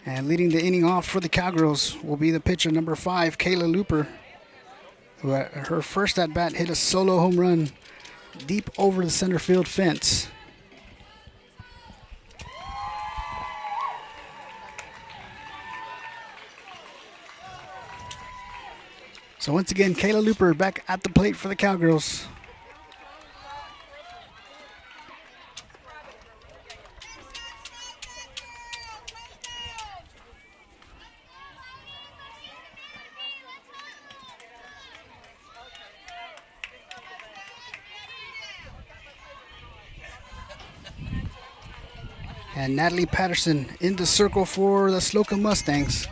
And leading the inning off for the Cowgirls will be the pitcher, number 5, Kayla Looper, who at her first at-bat hit a solo home run deep over the center field fence. So once again, Kayla Looper back at the plate for the Cowgirls. And Natalie Patterson in the circle for the Slocum Mustangs.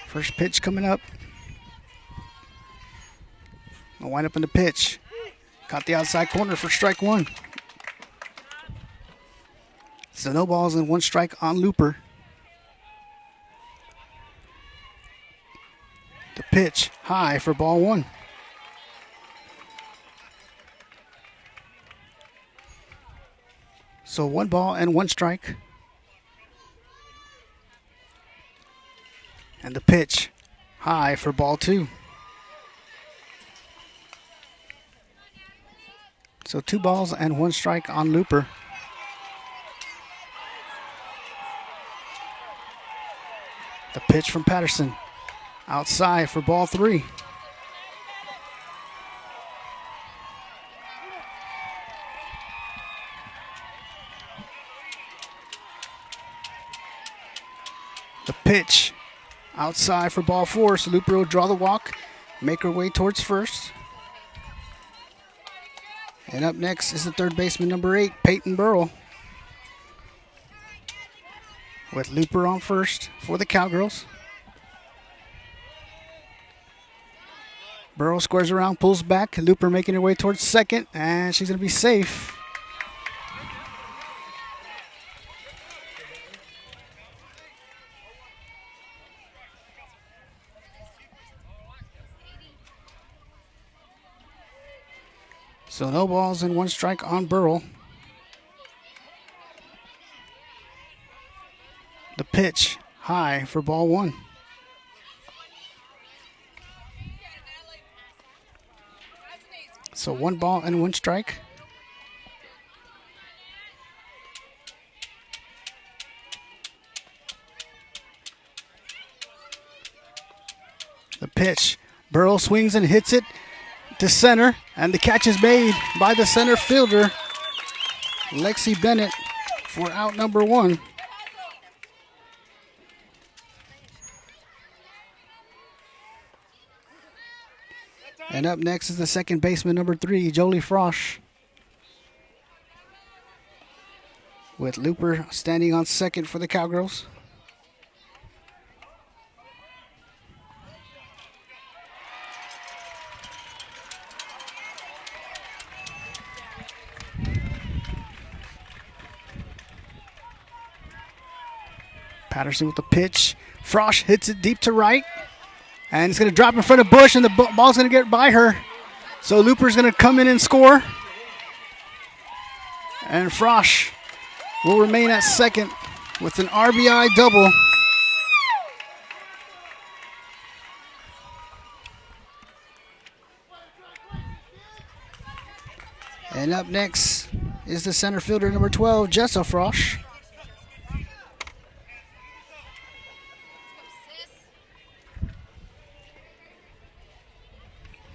First pitch coming up. I'll wind up in the pitch. Caught the outside corner for strike 1. So no balls and 1 strike on Looper. The pitch high for ball 1. So 1 ball and 1 strike. And the pitch high for ball 2. So 2 balls and 1 strike on Looper. The pitch from Patterson. Outside for ball 3. The pitch outside for ball 4. So Looper will draw the walk, make her way towards first. And up next is the third baseman, number 8, Peyton Burrell. With Looper on first for the Cowgirls. Burrow squares around, pulls back. Looper making her way towards second, and she's going to be safe. So no balls and 1 strike on Burrell. The pitch high for ball 1. So 1 ball and 1 strike. The pitch. Burrow swings and hits it to center, and the catch is made by the center fielder, Lexi Bennett, for out number 1. And up next is the second baseman, number 3, Jolie Frosch. With Looper standing on second for the Cowgirls. Patterson with the pitch. Frosch hits it deep to right. And it's going to drop in front of Bush, and the ball's going to get by her. So Looper's going to come in and score. And Frosch will remain at second with an RBI double. And up next is the center fielder, number 12, Jessa Frosch.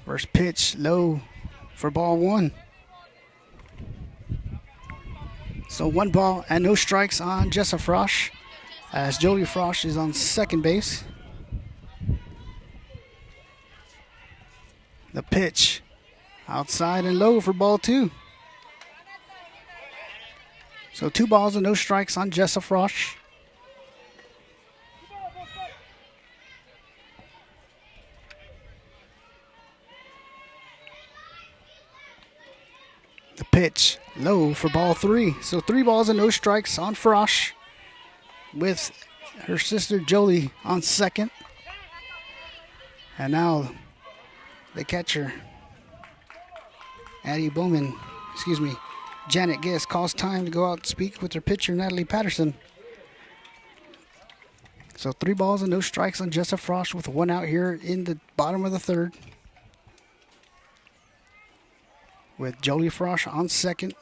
First pitch low for ball 1. So 1 ball and no strikes on Jessa Frosch, as Jolie Frosch is on second base. The pitch outside and low for ball 2. So 2 balls and no strikes on Jessa Frosch. The pitch low for ball 3. So 3 balls and no strikes on Frosch, with her sister Jolie on second. And now the catcher, Janet Giss, calls time to go out and speak with her pitcher, Natalie Patterson. So 3 balls and no strikes on Jessa Frosch, with 1 out here in the bottom of the 3rd. With Jolie Frosch on second.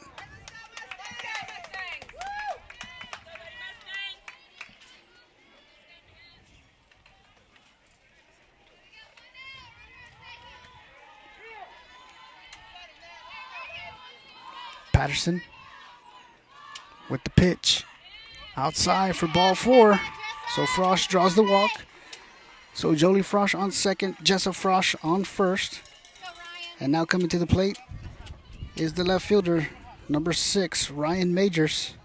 Patterson with the pitch. Outside for ball 4. So Frosch draws the walk. So Jolie Frosch on second, Jessa Frosch on first. And now coming to the plate is the left fielder, number 6, Ryan Majors.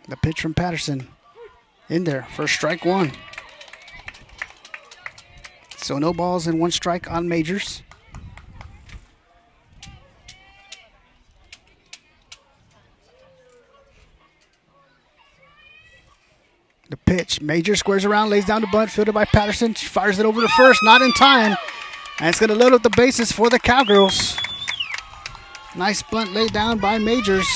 The pitch from Patterson in there for strike 1. So no balls and 1 strike on Majors. The pitch. Major squares around, lays down the bunt, fielded by Patterson. She fires it over to first, not in time. And it's going to load up the bases for the Cowgirls. Nice bunt laid down by Majors.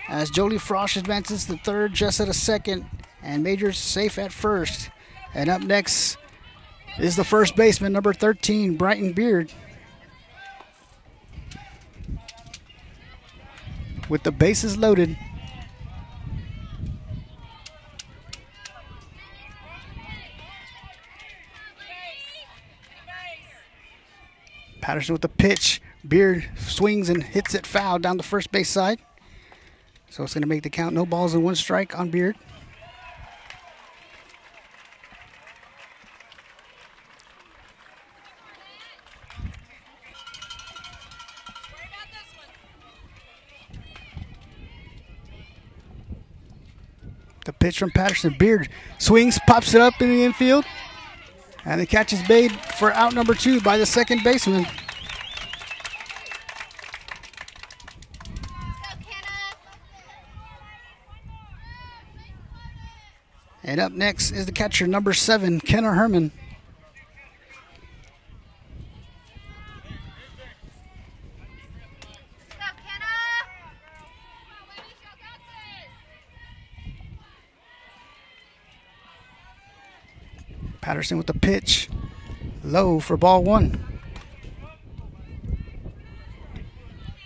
As Jolie Frosch advances to third, just at a second. And Majors safe at first. And up next is the first baseman, number 13, Brighton Beard. With the bases loaded. Patterson with the pitch. Beard swings and hits it foul down the first base side. So it's going to make the count. No balls and 1 strike on Beard. The pitch from Patterson. Beard swings, pops it up in the infield. And the catch is made for out number 2 by the second baseman. And up next is the catcher, number 7, Kenna Herman. Patterson with the pitch. Low for ball 1.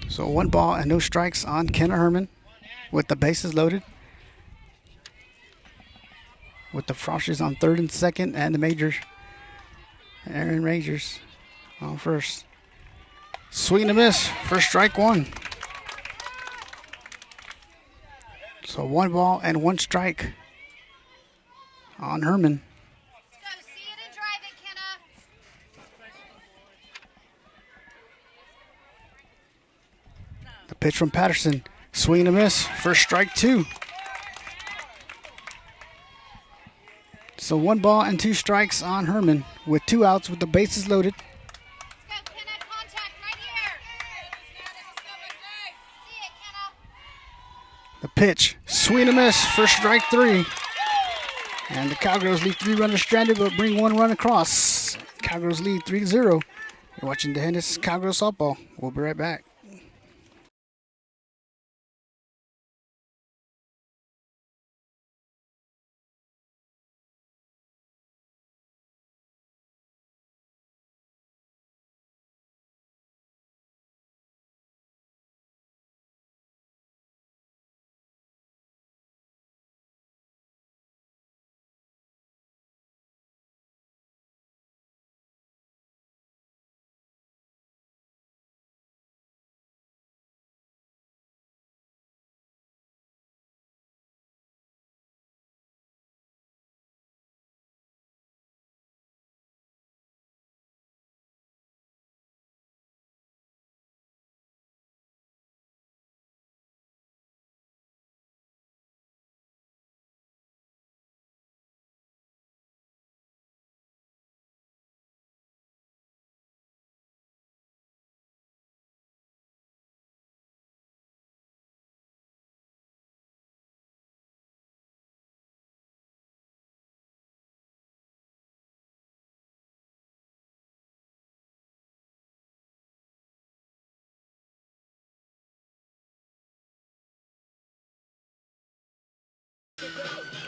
So 1 ball and no strikes on Kenna Herman with the bases loaded. With the Froshes on third and second and the Majors. Aaron Majors on first. Swing and a miss for strike 1. So 1 ball and 1 strike on Herman. The pitch from Patterson. Swing and a miss for strike 2. So 1 ball and 2 strikes on Herman with 2 outs with the bases loaded. The pitch. Swing and a miss for strike 3. And the Cowgirls leave 3 runners stranded but bring 1 run across. Cowgirls lead 3-0. You're watching the Hennis Cowgirls softball. We'll be right back.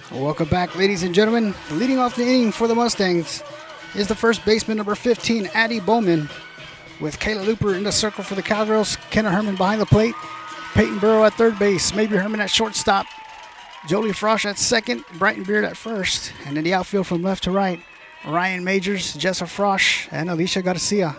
Welcome back, ladies and gentlemen. Leading off the inning for the Mustangs is the first baseman, number 15, Addie Bowman, with Kayla Looper in the circle for the Cowgirls. Kenna Herman behind the plate. Peyton Burrow at third base. Maybe Herman at shortstop. Jolie Frosch at second. Brighton Beard at first. And in the outfield from left to right, Ryan Majors, Jessa Frosch, and Alicia Garcia.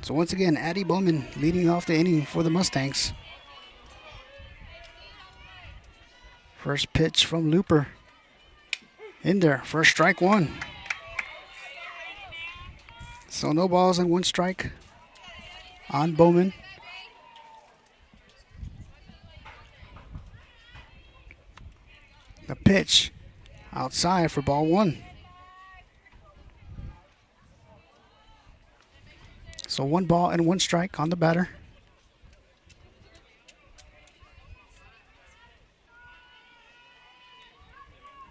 So once again, Addie Bowman leading off the inning for the Mustangs. First pitch from Looper. In there for strike 1. So no balls and 1 strike on Bowman. The pitch outside for ball 1. So 1 ball and 1 strike on the batter.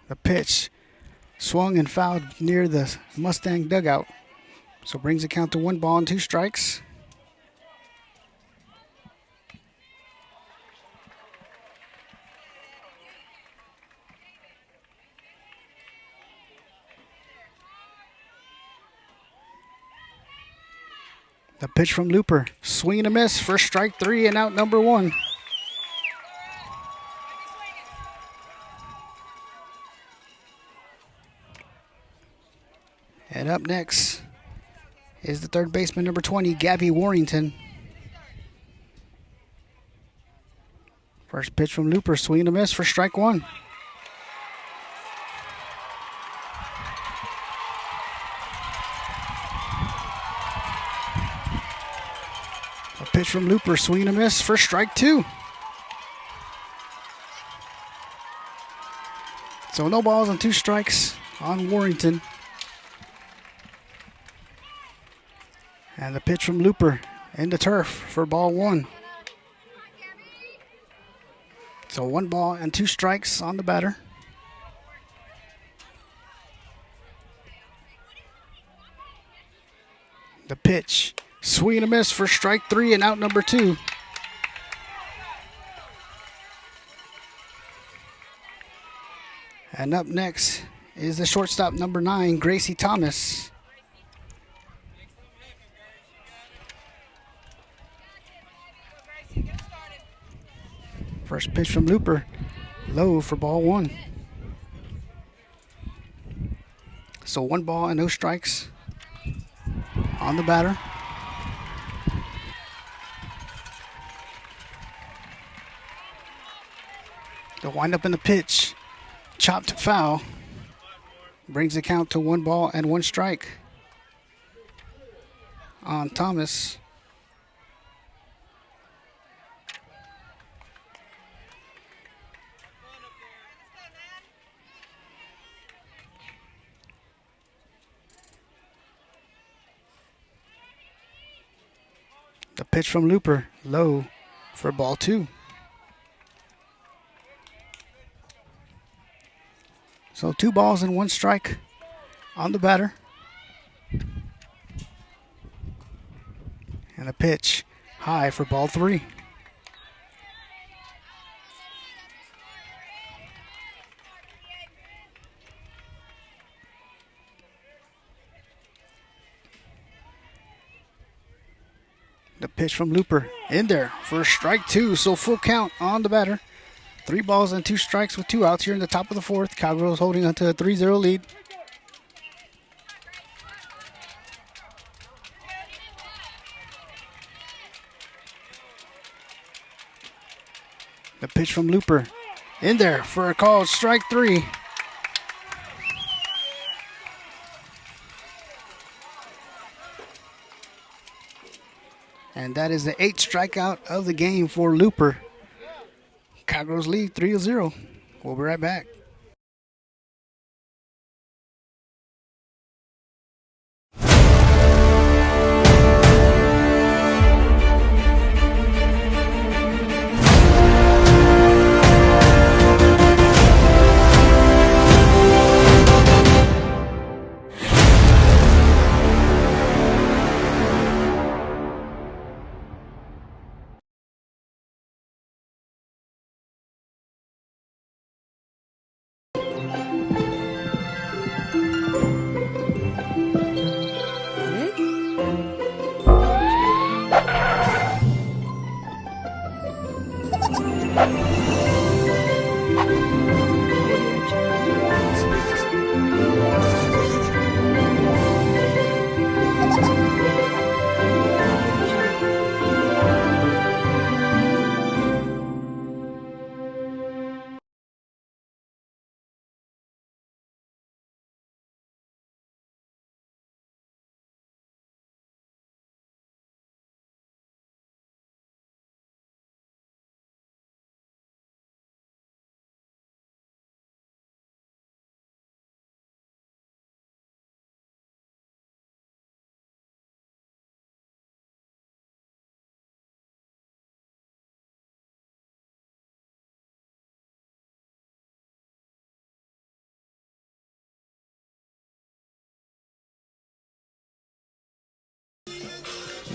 The pitch swung and fouled near the Mustang dugout. So brings the count to 1 ball and 2 strikes. The pitch from Looper. Swing and a miss for strike 3 and out number 1. And up next is the third baseman, number 20, Gabby Warrington. First pitch from Looper. Swing and a miss for strike 1. A pitch from Looper. Swing and a miss for strike 2. So no balls and 2 strikes on Warrington. And the pitch from Looper in the turf for ball 1. So 1 ball and 2 strikes on the batter. The pitch. Swing and a miss for strike 3 and out number 2. And up next is the shortstop, number 9, Gracie Thomas. First pitch from Looper, low for ball 1. So 1 ball and no strikes on the batter. The windup in the pitch, chopped foul, brings the count to 1 ball and 1 strike on Thomas. The pitch from Looper, low for ball 2. So 2 balls and 1 strike on the batter. And a pitch high for ball 3. The pitch from Looper in there for strike 2. So full count on the batter. 3 balls and 2 strikes with 2 outs here in the top of the 4th. Cowgirls holding onto a 3-0 lead. The pitch from Looper in there for a called strike 3. And that is the 8th strikeout of the game for Looper. Cowgirls lead 3-0. We'll be right back.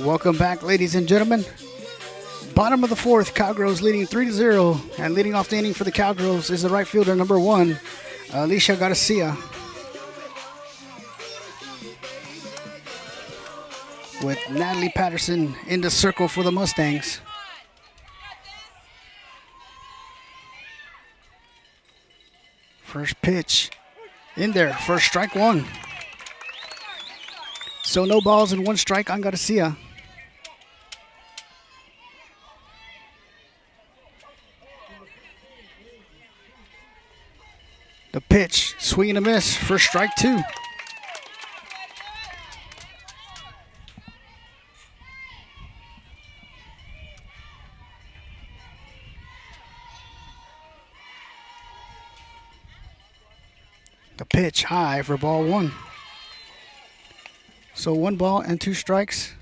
Welcome back, ladies and gentlemen. Bottom of the fourth, Cowgirls leading 3-0. And leading off the inning for the Cowgirls is the right fielder, number 1, Alicia Garcia. With Natalie Patterson in the circle for the Mustangs. First pitch in there, first strike 1. So no balls and 1 strike on Garcia. The pitch, swing and a miss for strike 2. The pitch high for ball 1. So 1 ball and 2 strikes.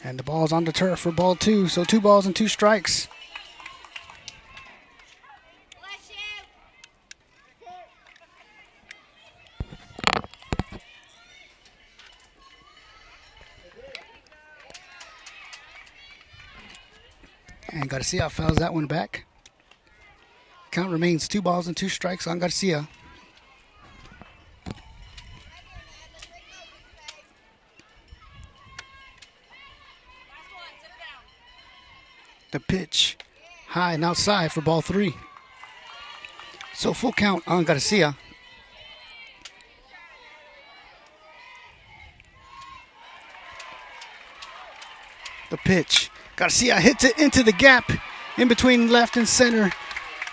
And the ball's on the turf for ball 2. So 2 balls and 2 strikes. Bless you. And Garcia fouls that one back. Count remains 2 balls and 2 strikes on Garcia. The pitch high and outside for ball 3. So full count on Garcia. The pitch. Garcia hits it into the gap in between left and center.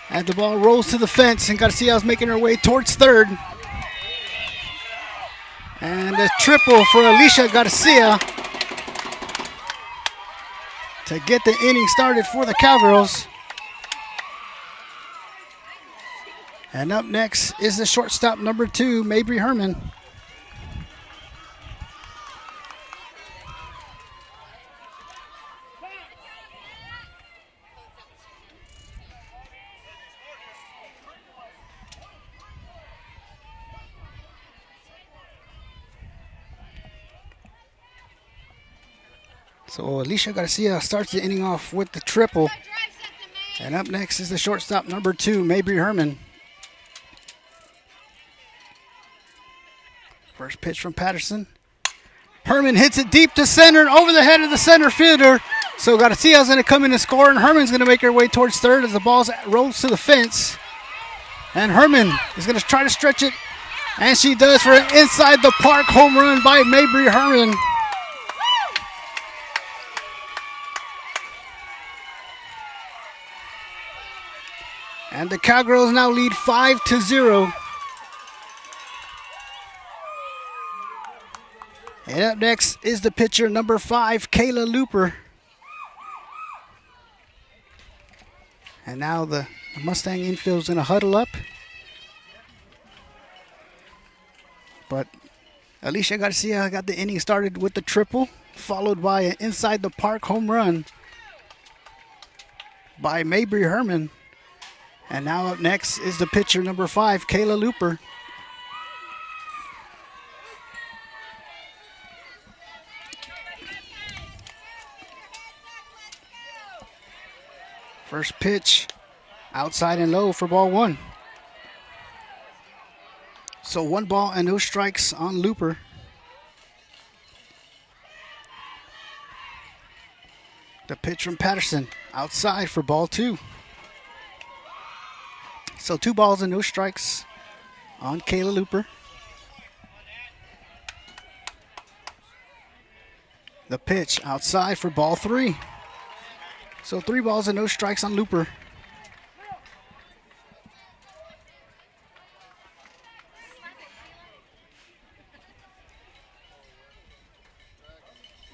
And the ball rolls to the fence, and Garcia's making her way towards third. And a triple for Alicia Garcia to get the inning started for the Cowgirls. And up next is the shortstop, number 2, Mabry Herman. So Alicia Garcia starts the inning off with the triple. And up next is the shortstop, number 2, Mabry Herman. First pitch from Patterson. Herman hits it deep to center, over the head of the center fielder. So Garcia's going to come in and score, and Herman's going to make her way towards third as the ball rolls to the fence. And Herman is going to try to stretch it, and she does for an inside the park home run by Mabry Herman. And the Cowgirls now lead 5-0. And up next is the pitcher, number 5, Kayla Looper. And now the Mustang infield is going to huddle up. But Alicia Garcia got the inning started with the triple, followed by an inside the park home run by Mabry Herman. And now up next is the pitcher, number 5, Kayla Looper. First pitch, outside and low for ball 1. So 1 ball and no strikes on Looper. The pitch from Patterson, outside for ball 2. So 2 balls and no strikes on Kayla Looper. The pitch outside for ball 3. So 3 balls and no strikes on Looper.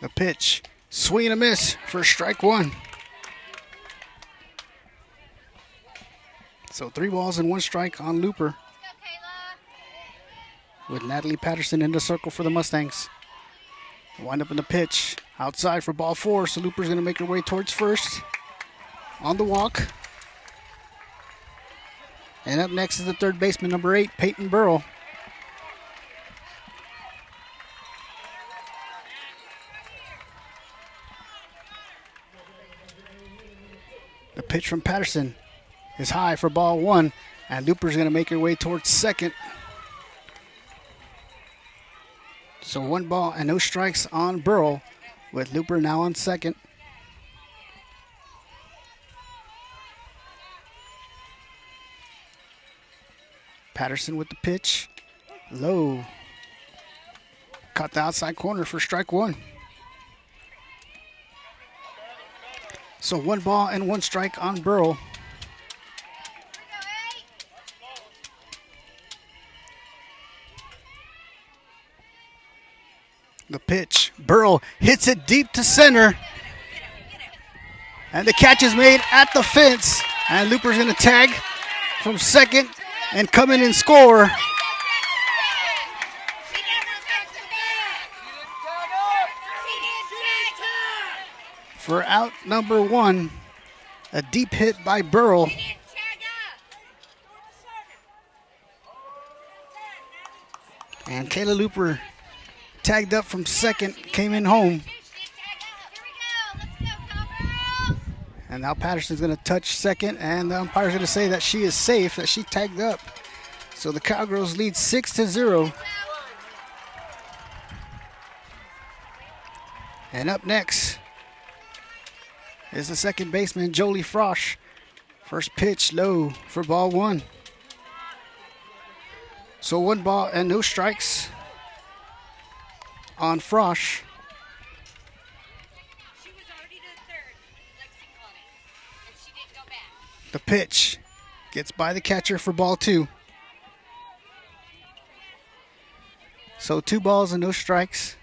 The pitch, swing and a miss for strike 1. So 3 balls and 1 strike on Looper. With Natalie Patterson in the circle for the Mustangs. Wind up in the pitch. Outside for ball 4. So Looper's going to make her way towards first. on the walk. And up next is the third baseman, number 8, Peyton Burrell. The pitch from Patterson is high for ball 1, and Looper's going to make her way towards second. So 1 ball and no strikes on Burrell, with Looper now on second. Patterson with the pitch. Low. Caught the outside corner for strike 1. So 1 ball and 1 strike on Burrell. The pitch. Burrell hits it deep to center. And the catch is made at the fence. And Looper's going to tag from second and come in and score. For out number 1, a deep hit by Burrell. And Kayla Looper tagged up from second, came in home. And now Patterson's going to touch second, and the umpire's going to say that she is safe, that she tagged up. So the Cowgirls lead 6-0. And up next is the second baseman, Jolie Frosch. First pitch low for ball 1. So 1 ball and no strikes on Frosch. The pitch gets by the catcher for ball 2. So 2 balls and no strikes.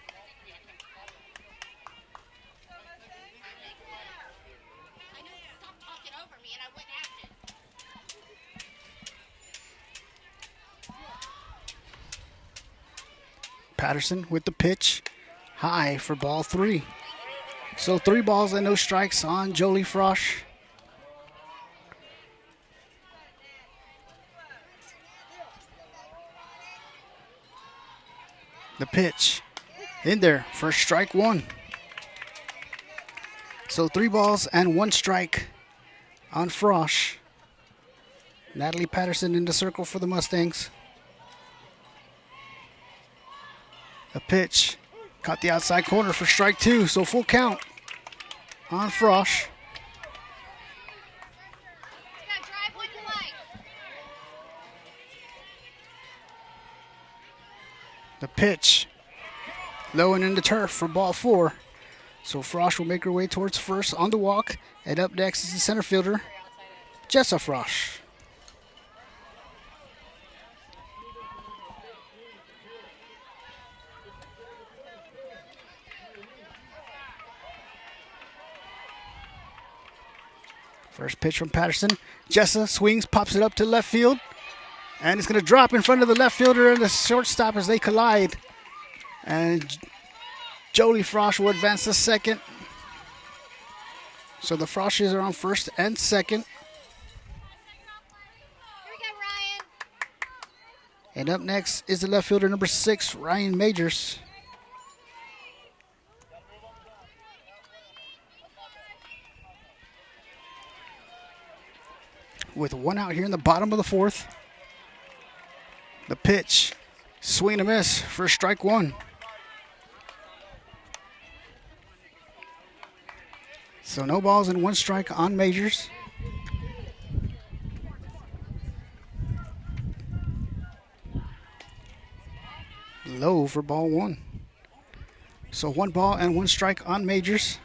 Patterson with the pitch, high for ball 3. So 3 balls and no strikes on Jolie Frosch. The pitch in there for strike 1. So 3 balls and 1 strike on Frosch. Natalie Patterson in the circle for the Mustangs. A pitch caught the outside corner for strike 2, so full count on Frosch. The pitch low and in the turf for ball 4. So Frosch will make her way towards first on the walk. And up next is the center fielder, Jessa Frosch. First pitch from Patterson. Jessa swings, pops it up to left field. And it's going to drop in front of the left fielder and the shortstop as they collide. And Jolie Frosch will advance to second. So the Froschies are on first and second. Here we go, Ryan. And up next is the left fielder, number 6, Ryan Majors. With 1 out here in the bottom of the 4th. The pitch, swing and a miss for strike 1. So no balls and 1 strike on Majors. Low for ball 1. So 1 ball and 1 strike on Majors.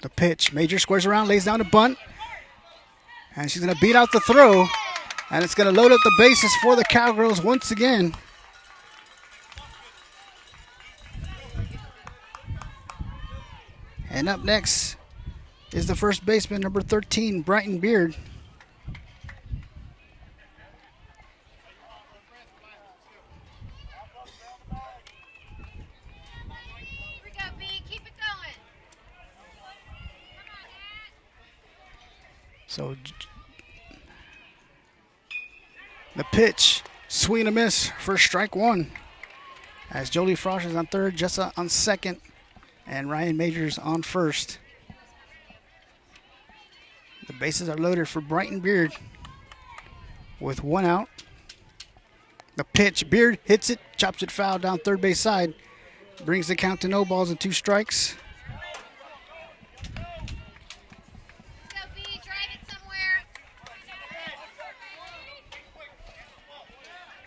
The pitch. Major squares around, lays down a bunt. And she's going to beat out the throw. And it's going to load up the bases for the Cowgirls once again. And up next is the first baseman, number 13, Brighton Beard. So the pitch, swing and a miss for strike one. As Jolie Frosch is on third, Jessa on second, and Ryan Majors on first. The bases are loaded for Brighton Beard with one out. The pitch, Beard hits it, chops it foul down third base side. Brings the count to no balls and 2 strikes. Let's go, B. Drive it somewhere.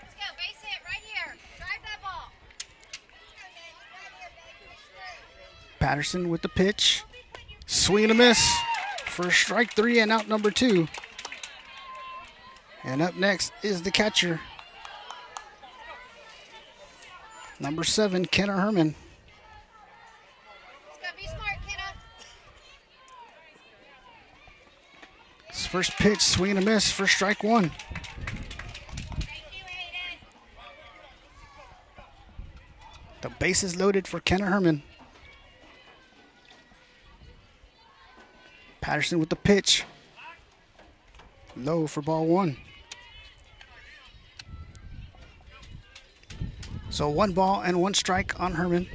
Let's go. Base hit right here. Drive that ball. Patterson with the pitch. Swing and a miss for strike 3 and out number 2. And up next is the catcher, number 7, Kenner Herman. Let's go. Be smart, Kenna. His first pitch, swing and a miss for strike 1. Thank you, Hayden. The base is loaded for Kenner Herman. Patterson with the pitch. Low for ball 1. So 1 ball and 1 strike on Herman.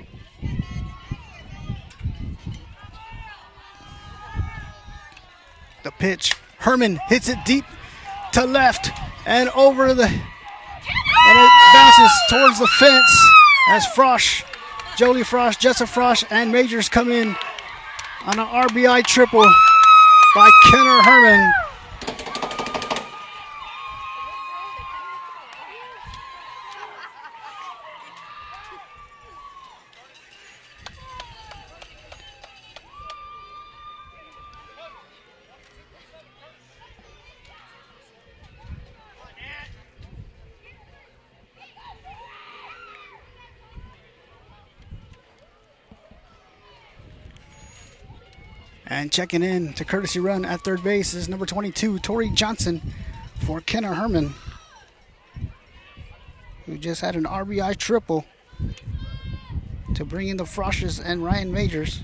The pitch. Herman hits it deep to left and over the, and it bounces towards the fence as Frosch, Jolie Frosch, Jessa Frosch, and Majors come in on an RBI triple by Kenner Herman. And checking in to courtesy run at third base is number 22, Tori Johnson, for Kenner Herman, who just had an RBI triple to bring in the Frosches and Ryan Majors.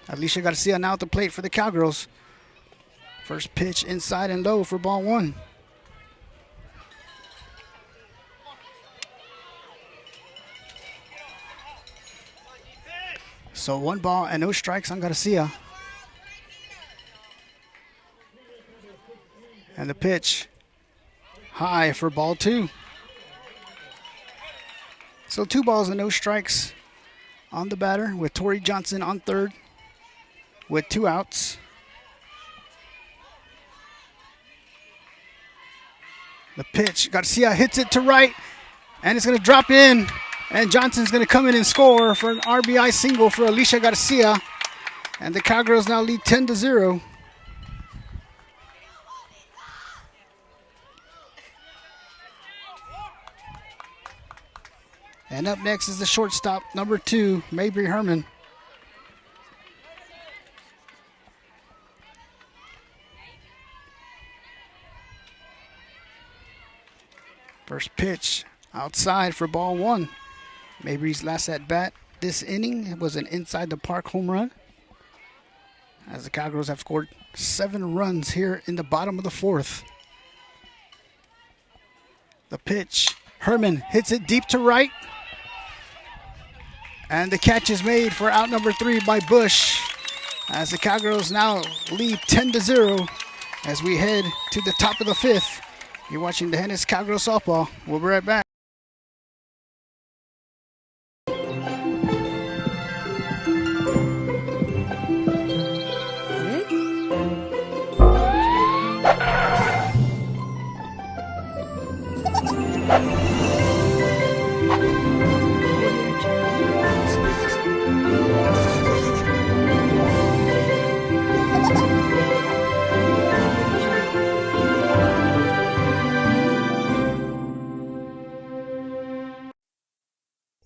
Alicia Garcia now at the plate for the Cowgirls. First pitch inside and low for ball 1. So 1 ball and no strikes on Garcia. And the pitch high for ball 2. So 2 balls and no strikes on the batter with Tori Johnson on third with 2 outs. The pitch, Garcia hits it to right, and it's going to drop in. And Johnson's going to come in and score for an RBI single for Alicia Garcia. And the Cowgirls now lead 10-0. And up next is the shortstop, number 2, Mabry Herman. First pitch outside for ball 1. Mabry's last at bat this inning was an inside the park home run, as the Cowgirls have scored 7 runs here in the bottom of the 4th. The pitch, Herman hits it deep to right, and the catch is made for out number 3 by Bush, as the Cowgirls now lead 10-0 as we head to the top of the 5th. You're watching the Hennis Cowgirl Softball. We'll be right back.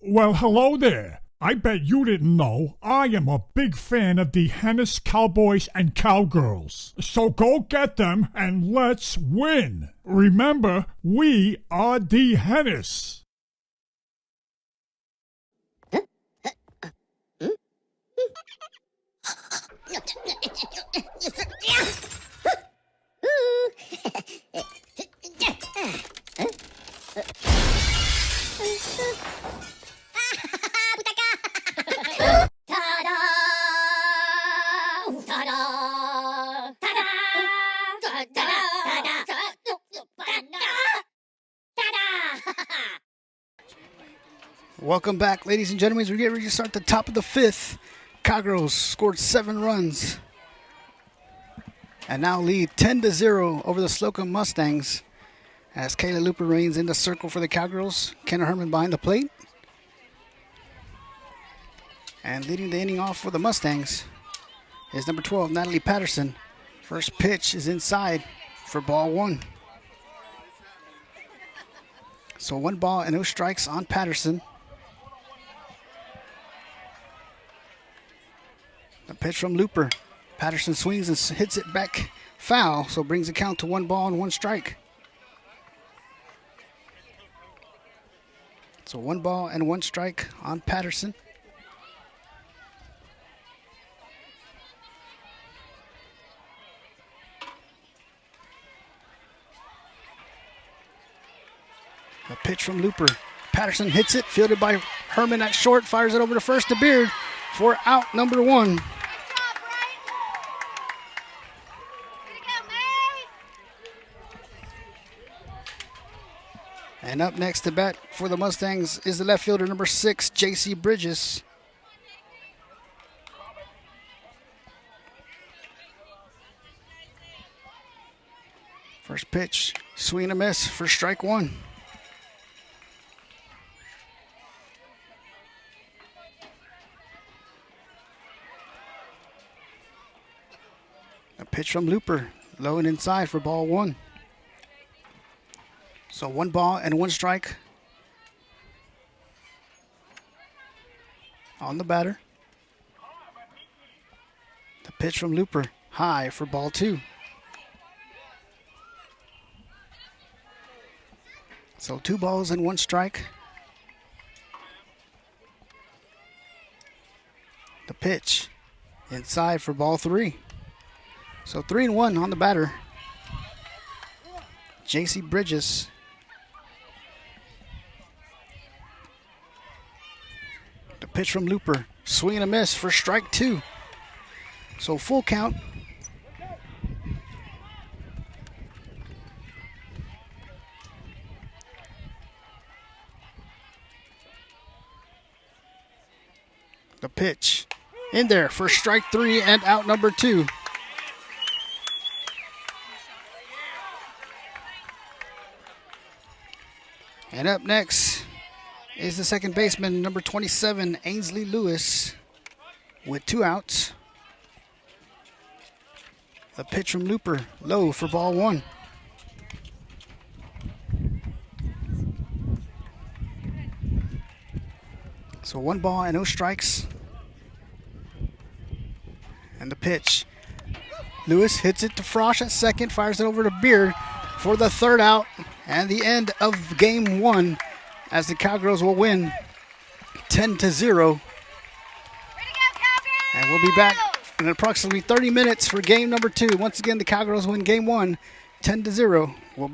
Well, hello there. I bet you didn't know I am a big fan of the Hennis Cowboys and Cowgirls. So go get them and let's win. Remember, we are the Hennis. Welcome back, ladies and gentlemen. We're getting ready to start the top of the fifth. Cowgirls scored 7 runs and now lead 10-0 over the Slocum Mustangs as Kayla Looper reigns in the circle for the Cowgirls. Kenna Herman behind the plate. And leading the inning off for the Mustangs is number 12, Natalie Patterson. First pitch is inside for ball 1. So 1 ball and no strikes on Patterson. A pitch from Looper. Patterson swings and hits it back foul, so brings the count to 1 ball and 1 strike. So 1 ball and 1 strike on Patterson. A pitch from Looper. Patterson hits it, fielded by Herman at short, fires it over to first to Beard for out number 1. And up next to bat for the Mustangs is the left fielder, number 6, J.C. Bridges. First pitch, swing and a miss for strike 1. A pitch from Looper, low and inside for ball 1. So 1 ball and 1 strike on the batter. The pitch from Looper, high for ball 2. So 2 balls and 1 strike. The pitch inside for ball 3. So 3-1 on the batter. J.C. Bridges. The pitch from Looper. Swing and a miss for strike 2. So full count. The pitch in there for strike 3 and out number 2. And up next is the second baseman, number 27, Ainsley Lewis, with 2 outs. The pitch from Looper, low for ball 1. So 1 ball and no strikes. And the pitch. Lewis hits it to Frosch at second, fires it over to Beard for the 3rd out and the end of game 1 as the Cowgirls will win 10-0. And we'll be back in approximately 30 minutes for game number 2. Once again, the Cowgirls win game 1 10-0. We'll